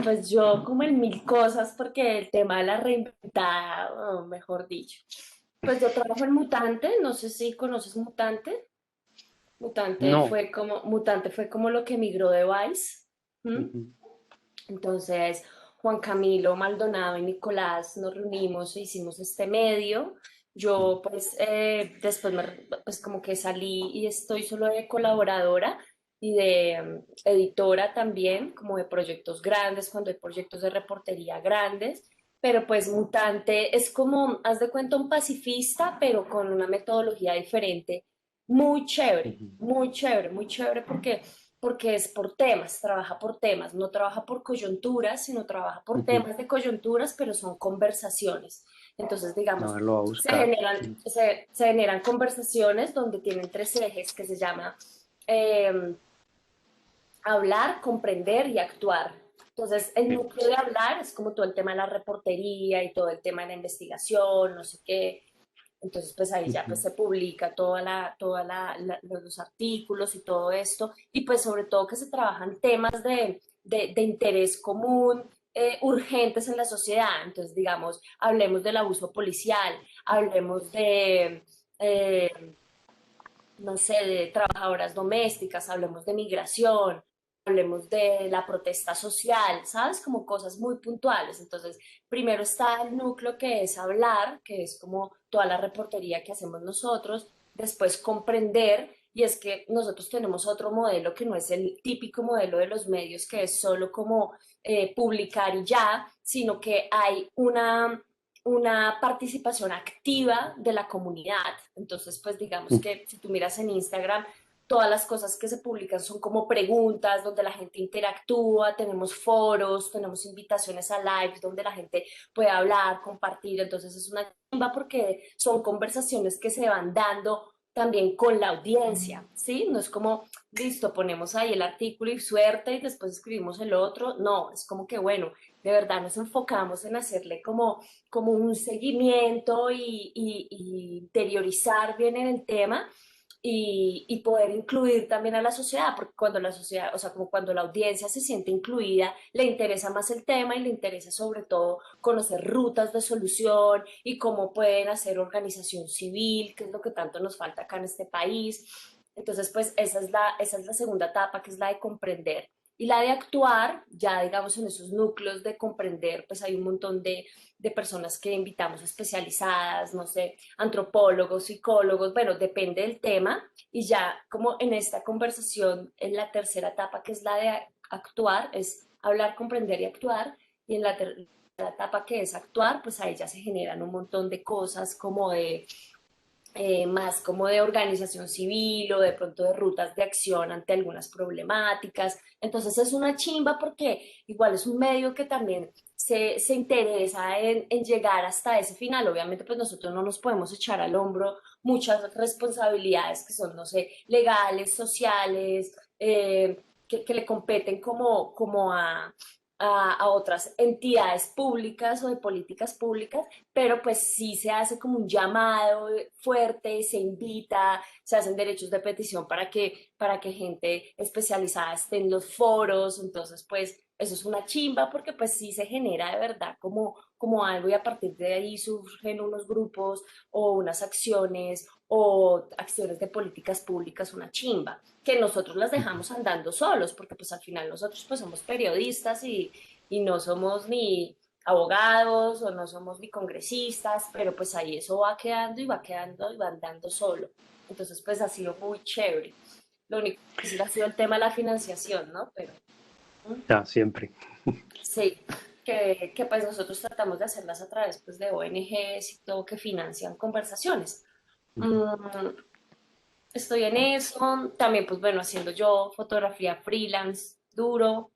Pues yo como en mil cosas porque el tema de la reinventada, mejor dicho. Pues yo trabajo en Mutante, no sé si conoces Mutante. No. Mutante fue como lo que migró de Vice. ¿M? Ujú. Entonces, Juan Camilo Maldonado y Nicolás nos reunimos e hicimos este medio. Yo pues después pues como que salí y estoy solo de colaboradora y de editora también, como de proyectos grandes, cuando hay proyectos de reportería grandes. Pero pues Mutante es como, haz de cuenta, un pacifista, pero con una metodología diferente. Ujú. Muy chévere, muy chévere porque es por temas, trabaja por temas, no trabaja por coyunturas, sino trabaja por Ujú. temas de coyunturas, pero son conversaciones. Entonces, A digamos, ver, lo voy a se buscar. generan, se generan conversaciones donde tienen tres ejes que se llama eh, hablar, comprender y actuar. Entonces, el Sí. núcleo de hablar es como todo el tema de la reportería y todo el tema de la investigación, no sé qué. Entonces, pues ahí ya pues Ujú. se publica los artículos y todo esto. Y pues sobre todo que se trabajan temas de interés común, urgentes en la sociedad. Entonces, digamos, hablemos del abuso policial, hablemos eh, no sé, de trabajadoras domésticas, hablemos de migración, hablemos de la protesta social, ¿sabes? Como cosas muy puntuales. Entonces, primero está el núcleo que es hablar, que es como toda la reportería que hacemos nosotros, después comprender, y es que nosotros tenemos otro modelo que no es el típico modelo de los medios, que es solo como publicar y ya, sino que hay una participación activa de la comunidad. Entonces, pues digamos que si tú miras en Instagram, todas las cosas que se publican son como preguntas donde la gente interactúa, tenemos foros, tenemos invitaciones a lives donde la gente puede hablar, compartir. Entonces es una chimba porque son conversaciones que se van dando también con la audiencia, ¿sí? No es como, listo, ponemos ahí el artículo y suerte y después escribimos el otro. No, es como que, bueno, de verdad nos enfocamos en hacerle como un seguimiento y interiorizar bien en el tema y poder incluir también a la sociedad, porque cuando la sociedad, o sea, como cuando la audiencia se siente incluida, le interesa más el tema y le interesa sobre todo conocer rutas de solución y cómo pueden hacer organización civil, que es lo que tanto nos falta acá en este país. Entonces, pues esa es la segunda etapa, que es la de comprender. Y la de actuar, ya digamos en esos núcleos de comprender, pues hay un montón de personas que invitamos especializadas, no sé, antropólogos, psicólogos, bueno, depende del tema. Y ya como en esta conversación, en la tercera etapa, que es la de actuar, es hablar, comprender y actuar. Y en la tercera etapa, que es actuar, pues ahí ya se generan un montón de cosas como de más como de organización civil o de pronto de rutas de acción ante algunas problemáticas. Entonces es una chimba porque igual es un medio que también se interesa en llegar hasta ese final. Obviamente pues nosotros no nos podemos echar al hombro muchas responsabilidades que son, no sé, legales, sociales, que le competen como a otras entidades públicas o de políticas públicas, pero pues sí se hace como un llamado fuerte, se invita, se hacen derechos de petición para que gente especializada esté en los foros. Entonces pues eso es una chimba porque pues sí se genera de verdad como algo y a partir de ahí surgen unos grupos o unas acciones o acciones de políticas públicas, una chimba, que nosotros las Ujú. dejamos andando solos, porque pues al final nosotros pues somos periodistas y no somos ni abogados o no somos ni congresistas, pero pues ahí eso va quedando y va quedando y va andando solo. Entonces pues ha sido muy chévere. Lo único difícil ha sido el tema de la financiación, ¿no? Pero Ya, siempre. sí, que pues nosotros tratamos de hacerlas a través pues de ONGs y todo que financian conversaciones. Ujú. Mm, Estoy en eso, también pues bueno, haciendo yo fotografía freelance, duro,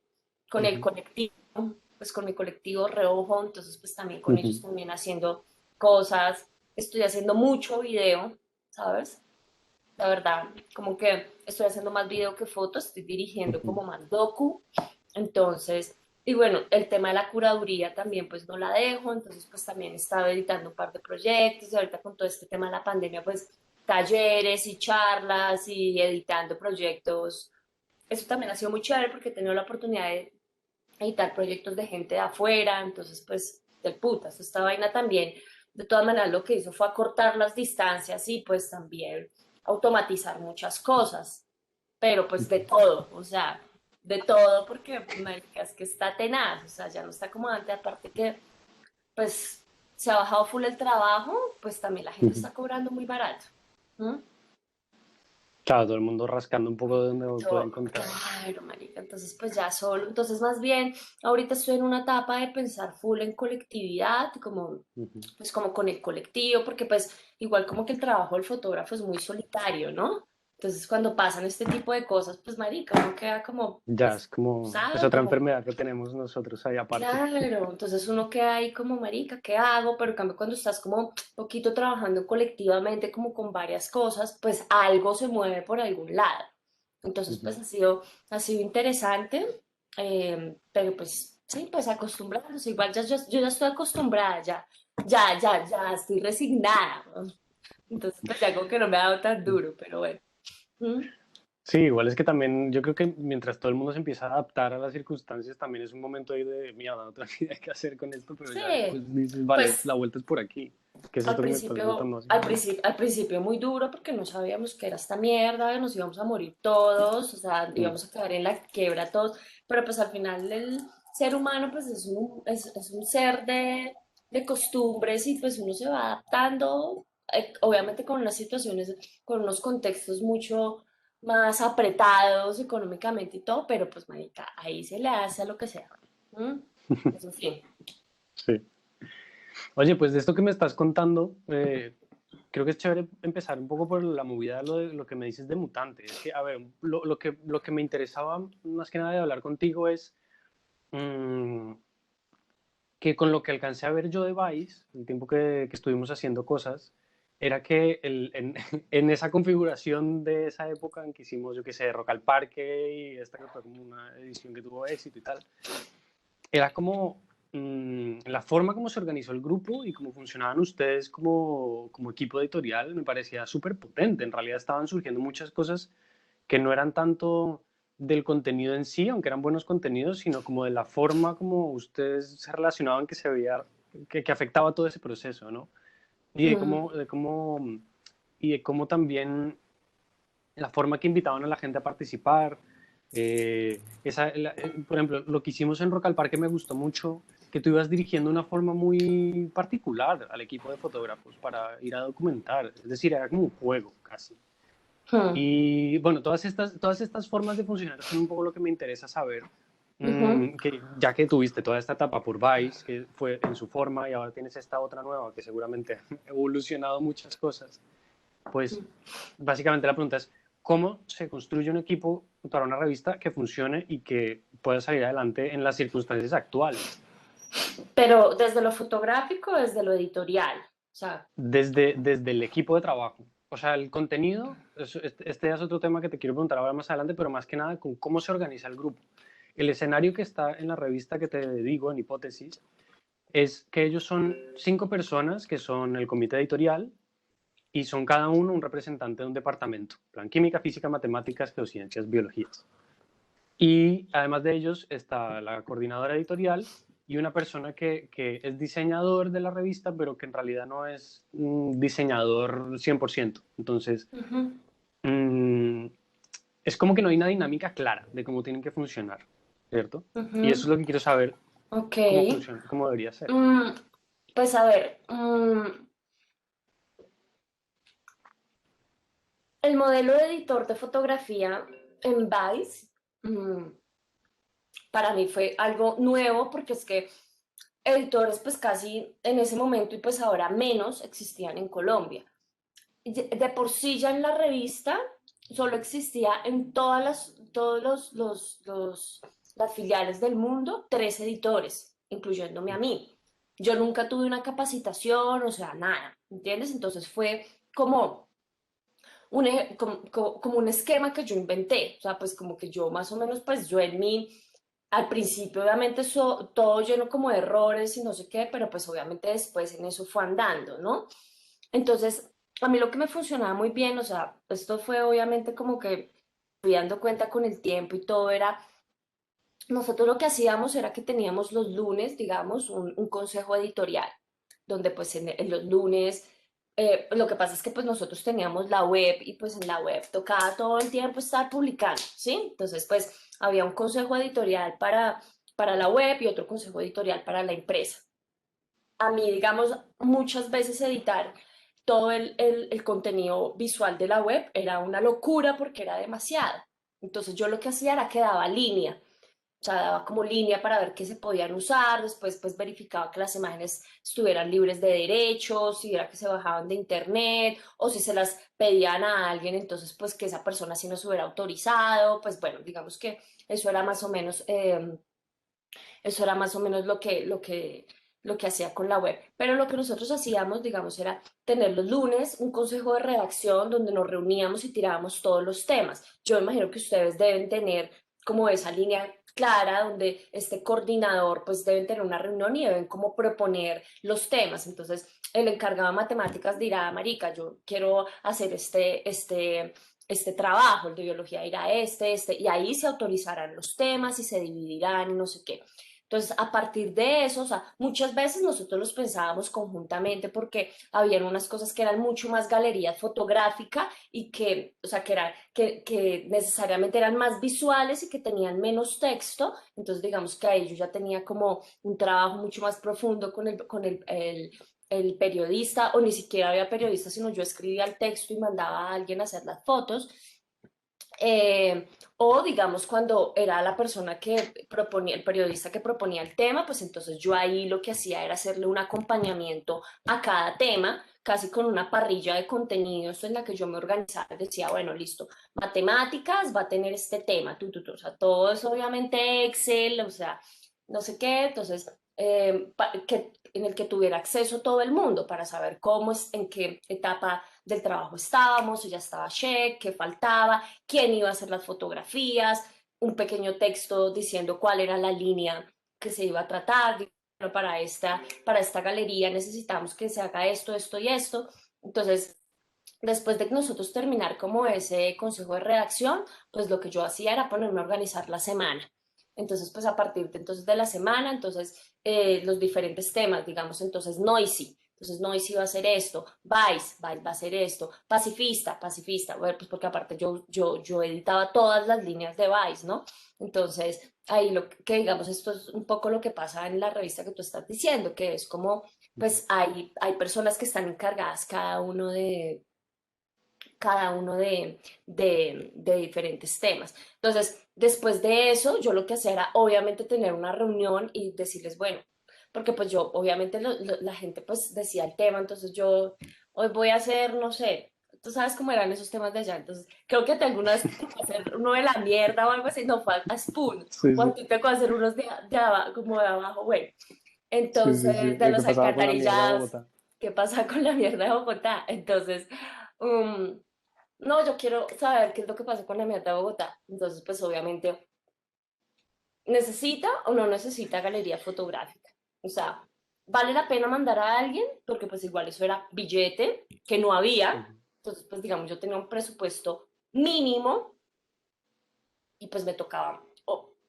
con el Ujú. colectivo, pues con mi colectivo Reojo, entonces pues también con ellos Ujú. también haciendo cosas, estoy haciendo mucho video, ¿sabes? La verdad, como que estoy haciendo más video que fotos, estoy dirigiendo Ujú. como más docu, entonces, y bueno, el tema de la curaduría también pues no la dejo, entonces pues también he estado editando un par de proyectos y ahorita con todo este tema de la pandemia pues talleres y charlas y editando proyectos. Eso también ha sido muy chévere porque he tenido la oportunidad editar proyectos de gente de afuera, entonces pues del putas, esta vaina también, de todas maneras lo que hizo fue acortar las distancias y pues también automatizar muchas cosas, pero pues de todo, o sea, de todo porque, marica, es que está tenaz, o sea, ya no está como antes, aparte que pues se ha bajado full el trabajo, pues también la gente Ujú. está cobrando muy barato. ¿Mm? Claro, todo el mundo rascando un poco de donde puede Todo, encontrar. claro, marica, entonces pues ya solo, entonces más bien ahorita estoy en una etapa de pensar full en colectividad, como Ujú. pues como con el colectivo, porque pues igual como que el trabajo del fotógrafo es muy solitario, ¿no? Entonces cuando pasan este tipo de cosas, pues marica, uno queda como, Ya, pues, es como, es ¿sabe? otra Como, enfermedad que tenemos nosotros ahí aparte. claro, entonces uno queda ahí como marica, ¿qué hago? Pero en cambio cuando estás como poquito trabajando colectivamente, como con varias cosas, pues algo se mueve por algún lado. Entonces Ujú. pues ha sido interesante, pero pues sí, pues acostumbrándose. Igual yo ya estoy acostumbrada, ya estoy resignada, ¿no? Entonces pues ya como que no me ha dado tan duro, pero bueno. ¿Mm? Sí, igual es que también yo creo que mientras todo el mundo se empieza a adaptar a las circunstancias, también es un momento ahí de, mierda, no tengo ni idea qué hacer con esto, pero ya Sí, después dices, vale, la pues vuelta es por aquí. ¿Qué es esto que me estás contando básicamente? al principio muy duro porque no sabíamos qué era esta mierda, nos íbamos a morir todos, o sea, Mm. íbamos a caer en la quiebra todos, pero pues al final el ser humano pues es un ser de costumbres y pues uno se va adaptando, obviamente con unas situaciones, con unos contextos mucho más apretados económicamente y todo, pero pues marica, ahí se le hace a lo que sea. ¿Mm? Eso sí. Sí. Oye, pues de esto que me estás contando, creo que es chévere empezar un poco por la movida de lo que me dices de mutante. Es que, a ver, lo que me interesaba más que nada de hablar contigo es mm, que con lo que alcancé a ver yo de Vice, el tiempo que estuvimos haciendo cosas, era que en esa configuración de esa época en que hicimos, yo qué sé, Rock al Parque y esta que fue como una edición que tuvo éxito y tal, era como la forma como se organizó el grupo y cómo funcionaban ustedes como equipo editorial me parecía súper potente. En realidad estaban surgiendo muchas cosas que no eran tanto del contenido en sí, aunque eran buenos contenidos, sino como de la forma como ustedes se relacionaban que se veía, que afectaba todo ese proceso, ¿no? Y Mm. y de cómo también la forma que invitaban a la gente a participar. Por ejemplo, lo que hicimos en Rock al Parque me gustó mucho, que tú ibas dirigiendo una forma muy particular al equipo de fotógrafos para ir a documentar. Es decir, era como un juego casi. Mm. Y bueno, todas estas formas de funcionar son un poco lo que me interesa saber, Ujú. que ya que tuviste toda esta etapa por Vice, que fue en su forma, y ahora tienes esta otra nueva que seguramente ha evolucionado muchas cosas, pues básicamente la pregunta es, ¿cómo se construye un equipo para una revista que funcione y que pueda salir adelante en las circunstancias actuales? Pero desde lo fotográfico, desde lo editorial. O sea, Desde el equipo de trabajo. O sea, el contenido, este es otro tema que te quiero preguntar ahora más adelante, pero más que nada con cómo se organiza el grupo. El escenario que está en la revista que te digo, en hipótesis, es que ellos son 5 personas que son el comité editorial y son cada uno un representante de un departamento, plan química, física, matemáticas, geociencias, biologías. Y además de ellos está la coordinadora editorial y una persona que es diseñador de la revista, pero que en realidad no es un diseñador 100%. Entonces, ujú, mmm, es como que no hay una dinámica clara de cómo tienen que funcionar, ¿cierto? Y eso ujú. es lo que quiero saber, Ok. cómo funciona, cómo debería ser. Mm, pues a ver, el modelo de editor de fotografía en Vice, mm, para mí fue algo nuevo porque es que editores pues casi en ese momento y pues ahora menos existían en Colombia. De por sí ya en la revista solo existía en todos las filiales del mundo 3 editores, incluyéndome a mí. Yo nunca tuve una capacitación, o sea, nada, ¿entiendes? Entonces fue como como un esquema que yo inventé, o sea, pues como que yo más o menos, pues yo en mí, al principio obviamente todo lleno como de errores y no sé qué, pero pues obviamente después en eso fue andando, ¿no? Entonces, a mí lo que me funcionaba muy bien, o sea, esto fue obviamente como que fui dando cuenta con el tiempo y todo era nosotros lo que hacíamos era que teníamos los lunes, digamos, un consejo editorial, donde pues en los lunes, lo que pasa es que pues nosotros teníamos la web y pues en la web tocaba todo el tiempo estar publicando, ¿sí? Entonces pues había un consejo editorial para la web y otro consejo editorial para la empresa. A mí, digamos, muchas veces editar todo el contenido visual de la web era una locura porque era demasiado. Entonces yo lo que hacía era que daba línea, o sea, daba como línea para ver qué se podían usar, después pues verificaba que las imágenes estuvieran libres de derechos, si era que se bajaban de internet o si se las pedían a alguien, entonces pues que esa persona sí nos hubiera autorizado, pues bueno, digamos que eso era más o menos eso era más o menos lo que hacía con la web. Pero lo que nosotros hacíamos, digamos, era tener los lunes un consejo de redacción donde nos reuníamos y tirábamos todos los temas. Yo imagino que ustedes deben tener como esa línea clara donde este coordinador pues deben tener una reunión y deben como proponer los temas. Entonces, el encargado de matemáticas dirá, Marica, yo quiero hacer este trabajo, el de biología dirá y ahí se autorizarán los temas y se dividirán y no sé qué. Entonces, a partir de eso, o sea, muchas veces nosotros los pensábamos conjuntamente porque habían unas cosas que eran mucho más galería fotográfica y que, o sea, que necesariamente eran más visuales y que tenían menos texto. Entonces, digamos que ahí yo ya tenía como un trabajo mucho más profundo el periodista, o ni siquiera había periodista, sino yo escribía el texto y mandaba a alguien a hacer las fotos. Eh, o digamos cuando era la persona que proponía, el periodista que proponía el tema, pues entonces yo ahí lo que hacía era hacerle un acompañamiento a cada tema, casi con una parrilla de contenidos en la que yo me organizaba, decía, bueno, listo, matemáticas va a tener este tema, o sea, todo es obviamente Excel, o sea, no sé qué, entonces, en el que tuviera acceso todo el mundo para saber cómo es, en qué etapa del trabajo estábamos, si ya estaba check, qué faltaba, quién iba a hacer las fotografías, un pequeño texto diciendo cuál era la línea que se iba a tratar. Bueno, para esta galería necesitamos que se haga esto, esto y esto. Entonces, después de que nosotros terminar como ese consejo de redacción, pues lo que yo hacía era ponerme a organizar la semana. Entonces, pues a partir de, entonces, de la semana, entonces los diferentes temas, digamos, entonces Noisy. Entonces Noisy va a hacer esto, Vice va a hacer esto, Pacifista, bueno, pues porque aparte yo editaba todas las líneas de Vice, ¿no? Entonces, ahí lo que digamos, esto es un poco lo que pasa en la revista que tú estás diciendo, que es como, pues hay personas que están encargadas cada uno de diferentes temas. Entonces, después de eso, yo lo que hacía era obviamente tener una reunión y decirles, bueno, porque pues yo, obviamente la gente pues decía el tema, entonces yo hoy voy a hacer, no sé, tú sabes cómo eran esos temas de allá, entonces creo que te alguna vez te tocó hacer uno de la mierda o algo así, no fue a Spoon, Sí, o a sí, ti te tocó hacer unos de abajo, como de abajo, bueno, sí, sí, sí. entonces de ¿Qué los pasaba con la mierda de alcantarillados, Bogotá? ¿qué pasa con la mierda de Bogotá? Entonces, um, no, yo quiero saber qué es lo que pasa con la mierda de Bogotá. Entonces, pues obviamente, ¿necesita o no necesita galería fotográfica? O sea, ¿vale la pena mandar a alguien? Porque pues igual eso era billete, que no había. Ujú. Entonces, pues digamos, yo tenía un presupuesto mínimo y pues me tocaba,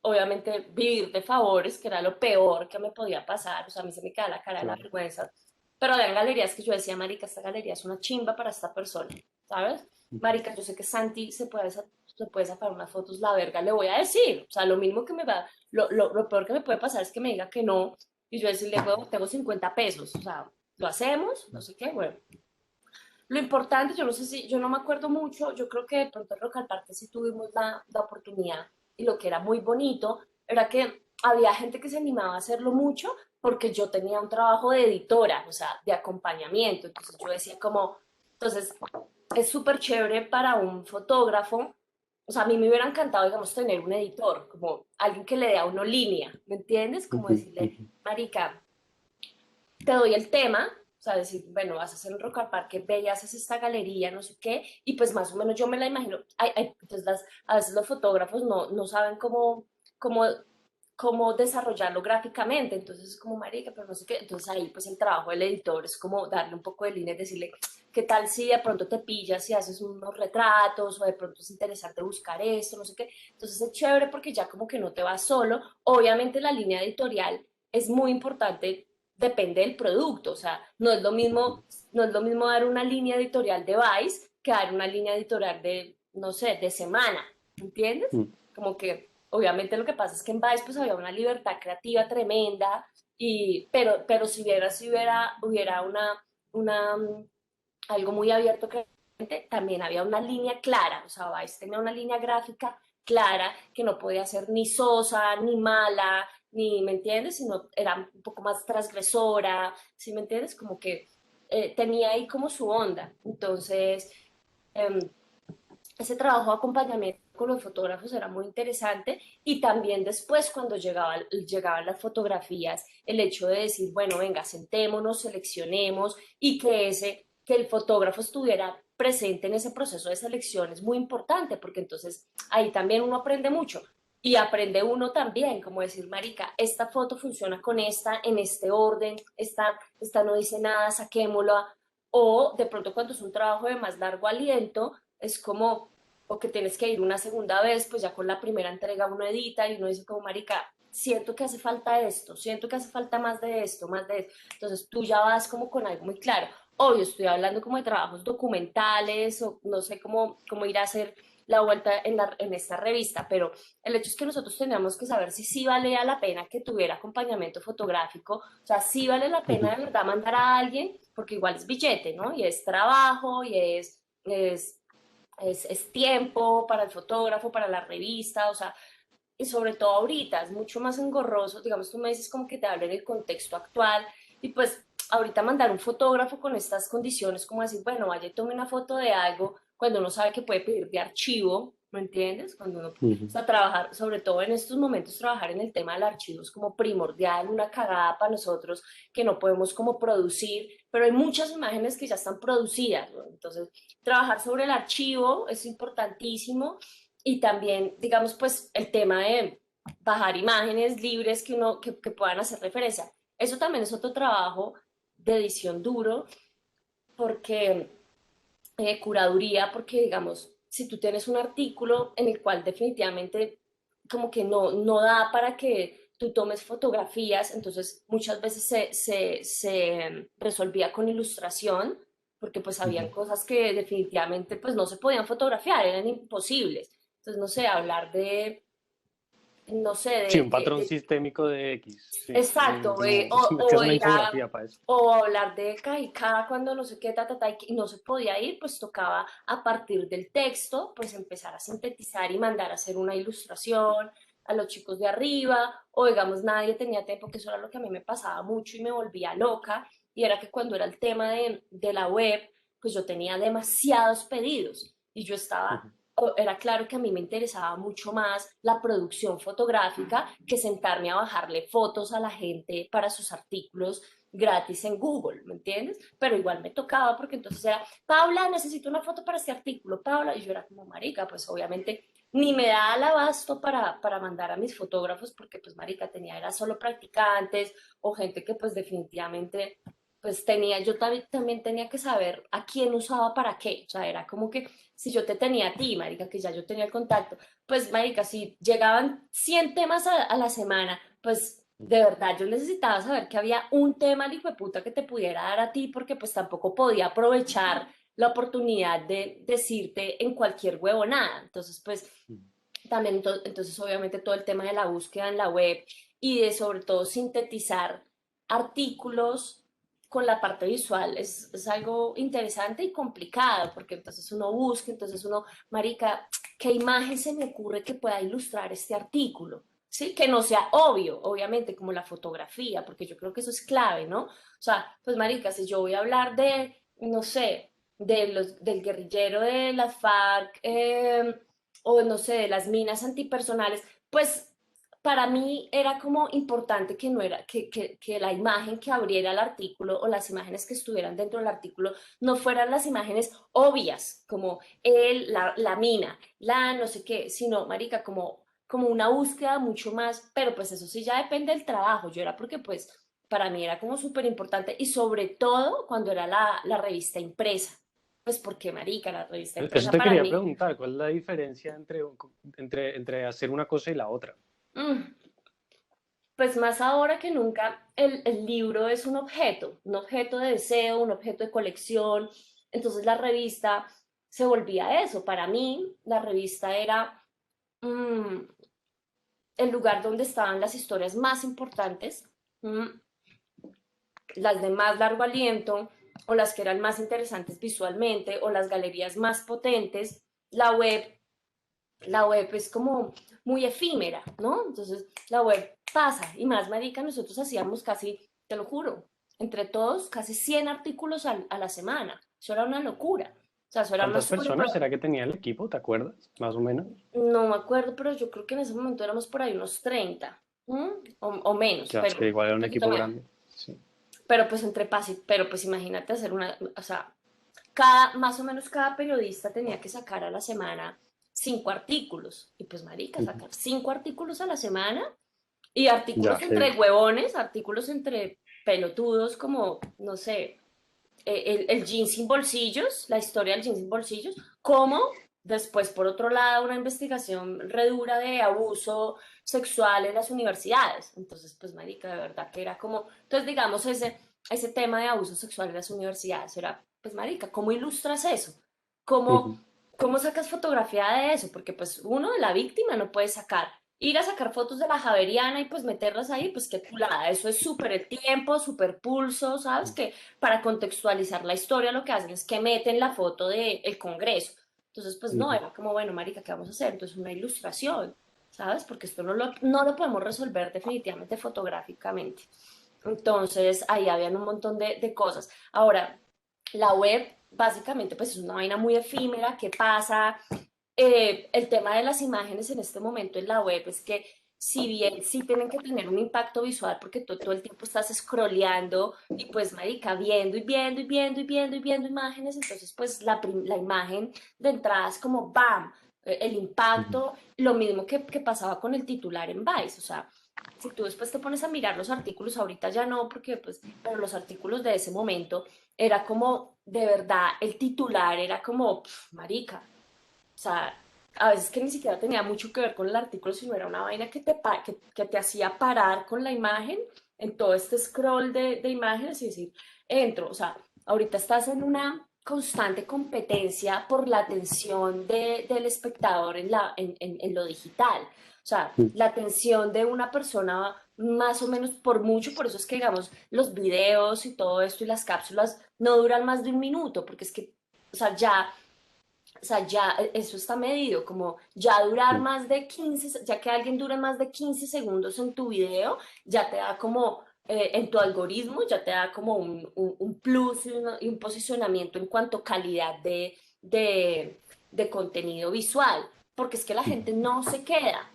obviamente, vivir de favores, que era lo peor que me podía pasar. O sea, a mí se me cae la cara de la Claro. vergüenza. Pero había galerías que yo decía, marica, esta galería es una chimba para esta persona, ¿sabes? Ujú. Marica, yo sé que Santi se puede sacar unas fotos, la verga, le voy a decir. O sea, lo mismo que me va, lo peor que me puede pasar es que me diga que no. Y yo decirle, huevo, tengo 50 pesos. O sea, lo hacemos, no sé qué, bueno. Lo importante, yo no sé si, yo no me acuerdo mucho, yo creo que de pronto en Rock al Parque sí tuvimos la oportunidad y lo que era muy bonito era que había gente que se animaba a hacerlo mucho porque yo tenía un trabajo de editora, o sea, de acompañamiento, entonces yo decía como, entonces es súper chévere para un fotógrafo, o sea, a mí me hubiera encantado, digamos, tener un editor, como alguien que le dé a uno línea, ¿me entiendes? Como Ujú, decirle, ujú. marica, te doy el tema, o sea, decir, bueno, vas a hacer un Rock al Parque, ve y haces esta galería, no sé qué, y pues más o menos yo me la imagino. Entonces a veces los fotógrafos no saben cómo cómo desarrollarlo gráficamente, entonces es como marica, pero no sé qué, entonces ahí pues el trabajo del editor es como darle un poco de línea y decirle, ¿qué tal si de pronto te pillas y haces unos retratos o de pronto es interesante buscar esto, no sé qué? Entonces es chévere porque ya como que no te vas solo, obviamente la línea editorial es muy importante, depende del producto, o sea, no es lo mismo dar una línea editorial de Vice que dar una línea editorial de, no sé, de Semana, ¿entiendes? Mm. Como que obviamente lo que pasa es que en Vice pues había una libertad creativa tremenda, pero si hubiera algo muy abierto creativamente, también había una línea clara, o sea, Vice tenía una línea gráfica clara que no podía ser ni sosa, ni mala, ni, ¿me entiendes? Sino era un poco más transgresora, ¿sí me entiendes? Como que tenía ahí como su onda. Entonces, eh, ese trabajo de acompañamiento con los fotógrafos era muy interesante y también después cuando llegaban las fotografías, el hecho de decir, bueno, venga, sentémonos, seleccionemos y que el fotógrafo estuviera presente en ese proceso de selección es muy importante porque entonces ahí también uno aprende mucho y aprende uno también, como decir, marica, esta foto funciona con esta, en este orden, esta no dice nada, saquémosla, o de pronto cuando es un trabajo de más largo aliento, es como, o que tienes que ir una segunda vez, pues ya con la primera entrega uno edita y uno dice como, marica, siento que hace falta esto, siento que hace falta más de esto, más de esto. Entonces tú ya vas como con algo muy claro. Obvio, estoy hablando como de trabajos documentales o no sé cómo ir a hacer la vuelta en esta revista, pero el hecho es que nosotros teníamos que saber si sí valía la pena que tuviera acompañamiento fotográfico, o sea, si vale la pena de verdad mandar a alguien, porque igual es billete, ¿no? Y es trabajo y es tiempo para el fotógrafo, para la revista, o sea, y sobre todo ahorita es mucho más engorroso, digamos, tú me dices como que te hablen el contexto actual y pues ahorita mandar un fotógrafo con estas condiciones, como decir, bueno, vaya y tome una foto de algo cuando uno sabe que puede pedir de archivo, ¿me entiendes? Cuando uno, o Ujú. sea, trabajar, sobre todo en estos momentos, trabajar en el tema del archivo es como primordial, una cagada para nosotros que no podemos como producir, pero hay muchas imágenes que ya están producidas, ¿no? Entonces, trabajar sobre el archivo es importantísimo y también, digamos, pues el tema de bajar imágenes libres que puedan hacer referencia. Eso también es otro trabajo de edición duro, porque curaduría, porque digamos, si tú tienes un artículo en el cual definitivamente como que no da para que tú tomes fotografías, entonces muchas veces se resolvía con ilustración, porque pues habían Ujú. cosas que definitivamente pues no se podían fotografiar, eran imposibles. Entonces, no sé, hablar de, no sé, Sí, un patrón sistémico de X. Sí, exacto, es que es una infografía para eso. o hablar de Cajicá cuando no sé qué, y no se podía ir, pues tocaba a partir del texto, pues empezar a sintetizar y mandar a hacer una ilustración a los chicos de arriba, o digamos, nadie tenía tiempo, que eso era lo que a mí me pasaba mucho y me volvía loca, y era que cuando era el tema de la web, pues yo tenía demasiados pedidos y yo estaba Ujú. era claro que a mí me interesaba mucho más la producción fotográfica que sentarme a bajarle fotos a la gente para sus artículos gratis en Google, ¿me entiendes? Pero igual me tocaba porque entonces era, Paula, necesito una foto para este artículo, Paula, y yo era como, marica, pues obviamente ni me da el abasto para mandar a mis fotógrafos porque pues marica tenía, era solo practicantes o gente que pues definitivamente pues tenía, yo también tenía que saber a quién usaba para qué, o sea, era como que si yo te tenía a ti, marica, que ya yo tenía el contacto, pues, marica, si llegaban 100 temas a la semana, pues, de verdad, yo necesitaba saber que había un tema, el hijo de puta, que te pudiera dar a ti, porque pues tampoco podía aprovechar la oportunidad de decirte en cualquier huevonada. Entonces, pues, también, entonces, obviamente, todo el tema de la búsqueda en la web y de, sobre todo, sintetizar artículos con la parte visual es algo interesante y complicado, porque entonces uno busca, entonces uno, marica, ¿qué imagen se me ocurre que pueda ilustrar este artículo? ¿Sí? Que no sea obvio, obviamente, como la fotografía, porque yo creo que eso es clave, ¿no? O sea, pues, marica, si yo voy a hablar de, no sé, del guerrillero de las FARC, o no sé, de las minas antipersonales, pues para mí era como importante que no era, que la imagen que abriera el artículo o las imágenes que estuvieran dentro del artículo no fueran las imágenes obvias, como la mina, la no sé qué, sino, marica, como como una búsqueda mucho más, pero pues eso sí ya depende del trabajo. Yo era porque pues para mí era como súper importante y sobre todo cuando era la revista impresa. Pues porque, marica, la revista Eso impresa te para quería mí, preguntar, ¿cuál es la diferencia entre hacer una cosa y la otra? mm, pues más ahora que nunca, el libro es un objeto de deseo, un objeto de colección. Entonces la revista se volvía eso. Para mí, la revista era mm, el lugar donde estaban las historias más importantes, mm, las de más largo aliento, o las que eran más interesantes visualmente, o las galerías más potentes. La web, la web es como muy efímera, ¿no? Entonces, la web pasa, y más marica, nosotros hacíamos casi, te lo juro, entre todos, casi 100 artículos a la semana. Eso era una locura. O sea, eso era una ¿Cuántas sobre... personas será que tenía el equipo? ¿Te acuerdas? Más o menos. No me acuerdo, pero yo creo que en ese momento éramos por ahí unos 30, ¿m? O menos, Ya, es pero que igual era un un poquito equipo menos. grande. Sí. Pero pues entre pero pues imagínate hacer una, o sea, cada, más o menos cada periodista tenía que sacar a la semana 5 artículos. Y pues marica, Ujú. sacar 5 artículos a la semana y Ya, artículos entre heavy. huevones, artículos entre pelotudos como, no sé, el jean sin bolsillos, la historia del jean sin bolsillos, como después, por otro lado, una investigación redura de abuso sexual en las universidades. Entonces, pues, marica, de verdad que era como, entonces, digamos, ese tema de abuso sexual en las universidades era, pues, marica, ¿cómo ilustras eso? ¿Cómo, Ujú. cómo sacas fotografía de eso? Porque, pues, uno, la víctima, no puede sacar. Ir a sacar fotos de la Javeriana y pues meterlas ahí, pues qué culada. Eso es súper el tiempo, súper pulso, ¿sabes? Que para contextualizar la historia lo que hacen es que meten la foto del Congreso. Entonces, pues no, Ujú. era como, bueno, marica, ¿qué vamos a hacer? Entonces, una ilustración, ¿sabes? Porque esto no lo podemos resolver definitivamente fotográficamente. Entonces, ahí habían un montón de cosas. Ahora, la web, básicamente, pues es una vaina muy efímera. ¿Qué pasa? El tema de las imágenes en este momento en la web es que si bien sí tienen que tener un impacto visual porque tú todo el tiempo estás scrolleando y pues marica, viendo y viendo y viendo y viendo y viendo imágenes, entonces pues la imagen de entrada es como ¡bam! El Ujú. impacto, lo mismo que pasaba con el titular en Vice, o sea, si tú después te pones a mirar los artículos, ahorita ya no, porque pues, pero los artículos de ese momento era como, de verdad, el titular era como, pf, marica, o sea, a veces que ni siquiera tenía mucho que ver con el artículo, sino era una vaina que te hacía parar con la imagen en todo este scroll de imágenes y decir, entro. O sea, ahorita estás en una constante competencia por la atención del espectador en lo digital. O sea, Ujú. la atención de una persona más o menos por mucho, por eso es que, digamos, los videos y todo esto y las cápsulas no duran más de un minuto, porque es que, o sea, ya, o sea, ya eso está medido, como ya durar Ujú. más de 15, ya que alguien dure más de 15 segundos en tu video, ya te da como, en tu algoritmo, ya te da como un plus y un posicionamiento en cuanto a calidad de contenido visual, porque es que la gente no se queda,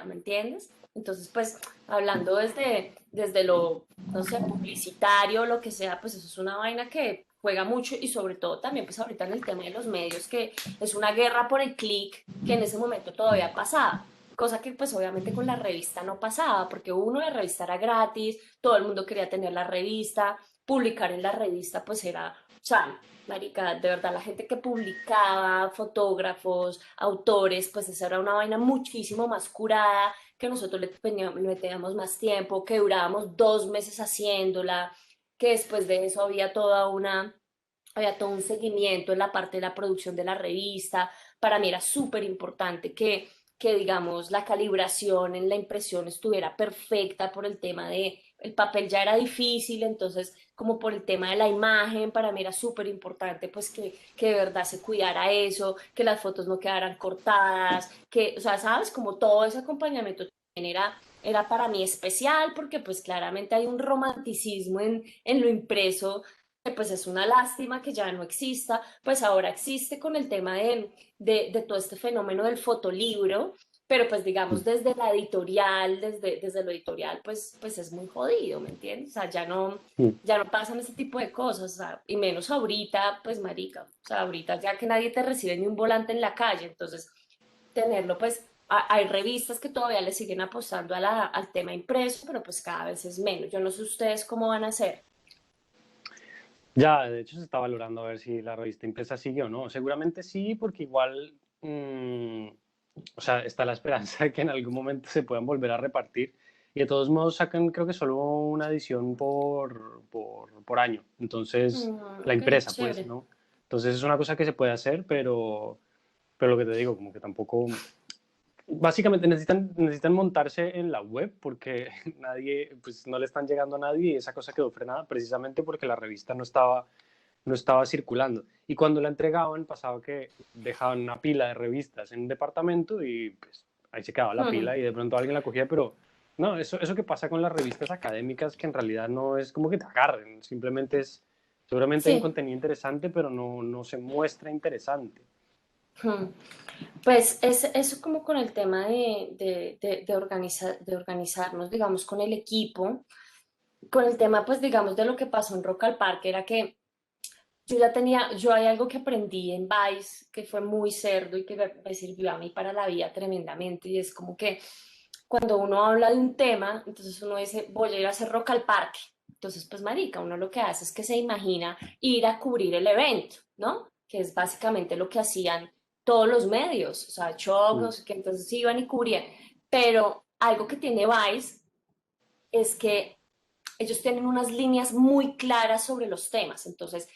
¿me entiendes? Entonces, pues, hablando desde lo, no sé, publicitario, lo que sea, pues eso es una vaina que juega mucho y sobre todo también pues ahorita en el tema de los medios que es una guerra por el clic que en ese momento todavía pasaba, cosa que pues obviamente con la revista no pasaba porque uno, la revista era gratis, todo el mundo quería tener la revista, publicar en la revista pues era, o sea, marica, de verdad la gente que publicaba, fotógrafos, autores, pues esa era una vaina muchísimo más curada, que nosotros le teníamos más tiempo, que durábamos 2 meses haciéndola, que después de eso había todo un seguimiento en la parte de la producción de la revista. Para mí era súper importante que, digamos, la calibración en la impresión estuviera perfecta por el tema de, el papel ya era difícil, entonces como por el tema de la imagen, para mí era súper importante pues que de verdad se cuidara eso, que las fotos no quedaran cortadas, que, o sea, sabes, como todo ese acompañamiento también era para mí especial porque pues claramente hay un romanticismo en lo impreso que pues es una lástima que ya no exista, pues ahora existe con el tema de todo este fenómeno del fotolibro, pero pues digamos desde la editorial, desde lo editorial, pues es muy jodido, ¿me entiendes? O sea, Ujú. ya no pasan ese tipo de cosas, o sea, y menos ahorita, pues marica, o sea, ahorita ya que nadie te recibe ni un volante en la calle, entonces tenerlo pues hay revistas que todavía le siguen apostando a al tema impreso, pero pues cada vez es menos. Yo no sé ustedes cómo van a hacer. Ya, de hecho se está valorando a ver si la revista impresa sigue o no. Seguramente sí, porque igual, o sea, está la esperanza de que en algún momento se puedan volver a repartir. Y de todos modos sacan, creo que solo una edición por año. Entonces, la Ok, impresa, pues, chévere. ¿no? Entonces es una cosa que se puede hacer, pero lo que te digo, como que tampoco. Básicamente necesitan montarse en la web porque nadie, pues no le están llegando a nadie y esa cosa quedó frenada precisamente porque la revista no estaba circulando. Y cuando la entregaban pasaba que dejaban una pila de revistas en un departamento y pues ahí se quedaba la Mm, pila y de pronto alguien la cogía, pero no, eso que pasa con las revistas académicas que en realidad no es como que te agarren, simplemente es, seguramente hay un sí. contenido interesante, pero no se muestra interesante. Mm. Pues es eso como con el tema de organizarnos, digamos, con el equipo, con el tema, pues, digamos, de lo que pasó en Rock al Parque, era que yo hay algo que aprendí en Vice que fue muy cerdo y que me sirvió a mí para la vida tremendamente, y es como que cuando uno habla de un tema, entonces uno dice, voy a ir a hacer Rock al Parque. Entonces, pues, marica, uno lo que hace es que se imagina ir a cubrir el evento, ¿no? Que es básicamente lo que hacían todos los medios, o sea, shows, no Mm. sé qué, entonces iban y cubrían. Pero algo que tiene Vice es que ellos tienen unas líneas muy claras sobre los temas. Entonces,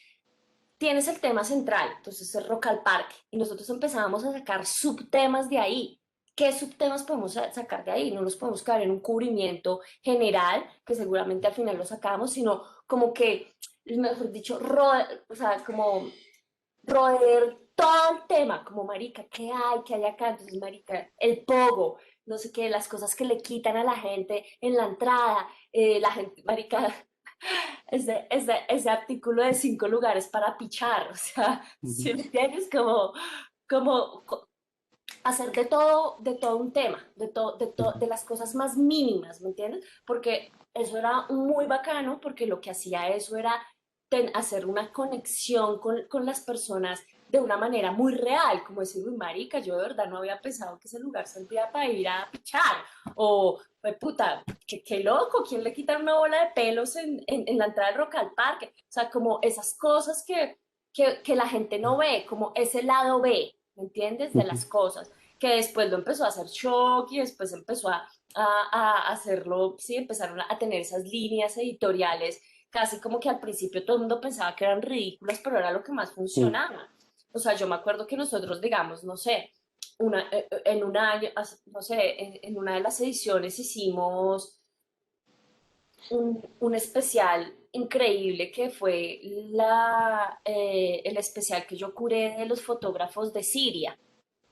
tienes el tema central, entonces es Rock al Parque, y nosotros empezábamos a sacar subtemas de ahí. ¿Qué subtemas podemos sacar de ahí? No nos podemos quedar en un cubrimiento general, que seguramente al final lo sacamos, sino como que, mejor dicho, o sea, como rodear todo el tema, como marica, ¿qué hay acá? Entonces, marica, el pogo, no sé qué, las cosas que le quitan a la gente en la entrada, la gente, marica, ese artículo de 5 lugares para pichar, o sea, si me entiendes, como hacer de todo un tema, de las cosas más mínimas, ¿me entiendes? Porque eso era muy bacano, porque lo que hacía eso era hacer una conexión con las personas de una manera muy real, como decir, uy, marica, yo de verdad no había pensado que ese lugar servía para ir a pichar, o, pues, puta, qué loco, ¿quién le quita una bola de pelos en la entrada del Rock al Parque? O sea, como esas cosas que la gente no ve, como ese lado B, ¿me entiendes? De las cosas, que después lo empezó a hacer Shock y después empezó a hacerlo, sí, empezaron a tener esas líneas editoriales, casi como que al principio todo el mundo pensaba que eran ridículas, pero era lo que más funcionaba. O sea, yo me acuerdo que nosotros, digamos, no sé, en un año, no sé, en una de las ediciones hicimos un especial increíble que fue el especial que yo curé de los fotógrafos de Siria,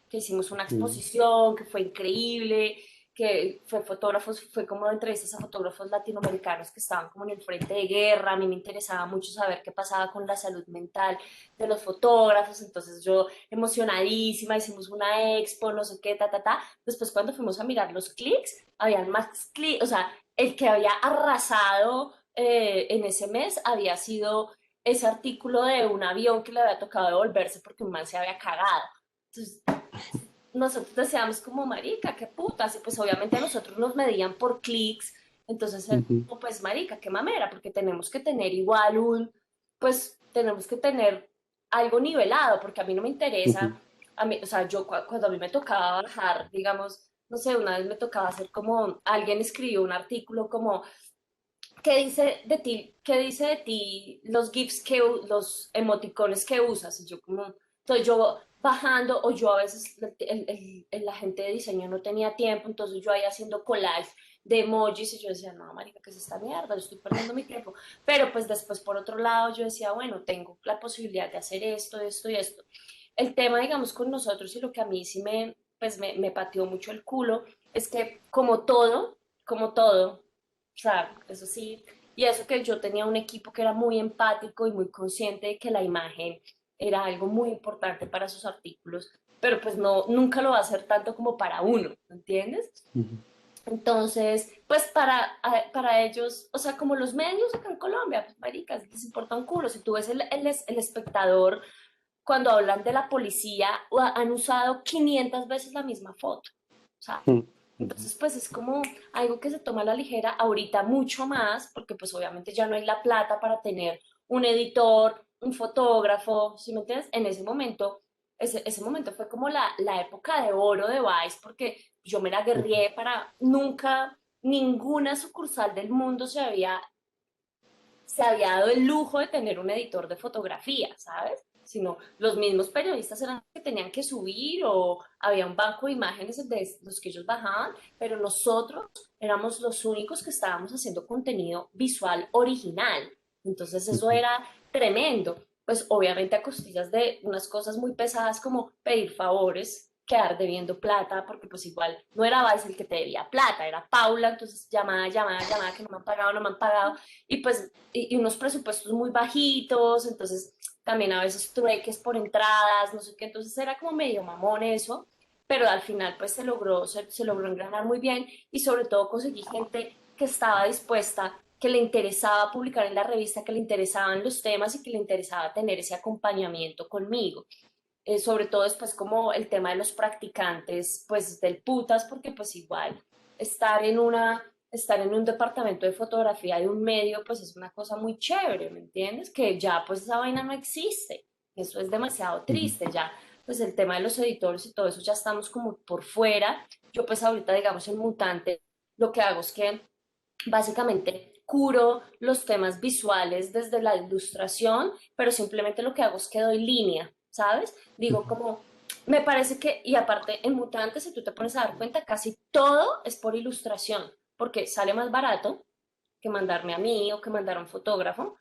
que hicimos una exposición que fue increíble, que fue fotógrafos, fue como entrevistas a fotógrafos latinoamericanos que estaban como en el frente de guerra. A mí me interesaba mucho saber qué pasaba con la salud mental de los fotógrafos, entonces yo emocionadísima, hicimos una expo, no sé qué, ta, ta, ta. Después cuando fuimos a mirar los clics, habían más clics, o sea, el que había arrasado en ese mes había sido ese artículo de un avión que le había tocado devolverse porque un man se había cagado. Entonces, nosotros decíamos como, marica, qué putas, y pues obviamente a nosotros nos medían por clics, entonces pues marica, qué mamera, porque tenemos que tener igual pues tenemos que tener algo nivelado, porque a mí no me interesa, a mí, o sea, yo cuando a mí me tocaba bajar, digamos, no sé, una vez me tocaba hacer como, alguien escribió un artículo como, qué dice de ti los GIFs los emoticones que usas? Y yo como, entonces yo bajando, o yo a veces, la gente de diseño no tenía tiempo, entonces yo ahí haciendo collage de emojis, y yo decía, no, marica, ¿qué es esta mierda? Yo estoy perdiendo mi tiempo. Pero pues después, por otro lado, yo decía, bueno, tengo la posibilidad de hacer esto, esto y esto. El tema, digamos, con nosotros, y lo que a mí sí pues me pateó mucho el culo, es que como todo, o sea, eso sí, y eso que yo tenía un equipo que era muy empático y muy consciente de que la imagen era algo muy importante para sus artículos, pero pues no, nunca lo va a hacer tanto como para uno, ¿entiendes? Entonces, pues para ellos, o sea, como los medios acá en Colombia, pues maricas, les importa un culo. Si tú ves el espectador, cuando hablan de la policía, han usado 500 veces la misma foto. sea, Mm, ujú. entonces pues es como algo que se toma a la ligera ahorita mucho más, porque pues obviamente ya no hay la plata para tener un editor, un fotógrafo, ¿sí me entiendes? En ese momento, ese momento fue como la época de oro de Vice, porque yo me la Ujú. guerrié para nunca, ninguna sucursal del mundo se había dado el lujo de tener un editor de fotografía, ¿sabes? Sino los mismos periodistas eran los que tenían que subir o había un banco de imágenes de los que ellos bajaban, pero nosotros éramos los únicos que estábamos haciendo contenido visual original. Entonces eso Ujú. era tremendo. Pues obviamente a costillas de unas cosas muy pesadas como pedir favores, quedar debiendo plata, porque pues igual no era Vice el que te debía plata, era Paula, entonces llamada, llamada, llamada, que no me han pagado, no me han pagado, y pues y unos presupuestos muy bajitos, entonces también a veces trueques por entradas, no sé qué, entonces era como medio mamón eso, pero al final pues se logró engranar muy bien y sobre todo conseguí gente que estaba dispuesta, que le interesaba publicar en la revista, que le interesaban los temas y que le interesaba tener ese acompañamiento conmigo. Sobre todo después como el tema de los practicantes, pues del putas, porque pues igual estar en estar en un departamento de fotografía de un medio, pues es una cosa muy chévere, ¿me entiendes? Que ya pues esa vaina no existe, eso es demasiado Ujú. triste, ya pues el tema de los editores y todo eso ya estamos como por fuera. Yo pues ahorita digamos en Mutante lo que hago es que básicamente curo los temas visuales desde la ilustración, pero simplemente lo que hago es que doy línea, ¿sabes? Digo Ujú. como, me parece que, y aparte en Mutantes, si tú te pones a dar cuenta, casi todo es por ilustración, porque sale más barato que mandarme a mí o que mandar a un fotógrafo.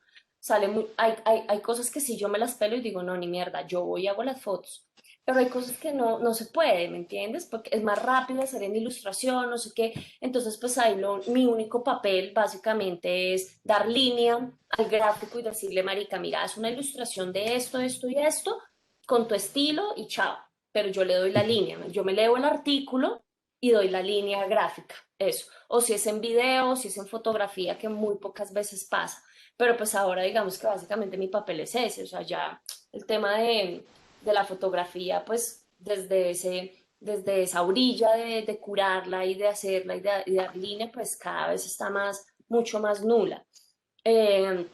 Hay cosas que si yo me las pelo y digo, no, ni mierda, yo voy y hago las fotos. Pero hay cosas que no se puede, ¿me entiendes? Porque es más rápido hacer en ilustración, no sé qué. Entonces, pues ahí mi único papel básicamente es dar línea al gráfico y decirle, marica, mira, es una ilustración de esto, esto y esto, con tu estilo y chao. Pero yo le doy la Ujú. línea, yo me leo el artículo y doy la línea gráfica, eso. O si es en video, o si es en fotografía, que muy pocas veces pasa. Pero pues ahora digamos que básicamente mi papel es ese, o sea, ya el tema de la fotografía, pues desde esa orilla de curarla y de hacerla y de dar línea, pues cada vez está mucho más nula. Eh,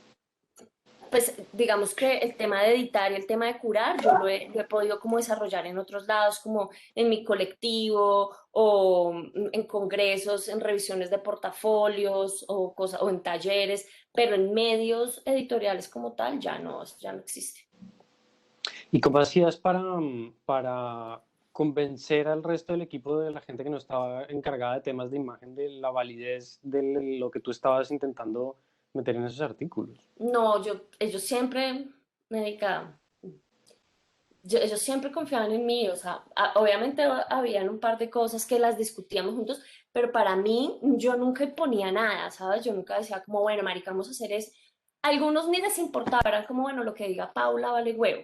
pues digamos que el tema de editar y el tema de curar, yo lo he podido como desarrollar en otros lados, como en mi colectivo o en congresos, en revisiones de portafolios o cosas, o en talleres, pero en medios editoriales como tal ya no existe. ¿Y cómo hacías para convencer al resto del equipo de la gente que no estaba encargada de temas de imagen de la validez de lo que tú estabas intentando meter en esos artículos? No, ellos siempre, médica, ellos siempre confiaban en mí, o sea, obviamente habían un par de cosas que las discutíamos juntos, pero para mí yo nunca imponía nada, ¿sabes? Yo nunca decía como, bueno, marica, vamos a hacer eso. Algunos ni les importaba, eran como, bueno, lo que diga Paula vale huevo.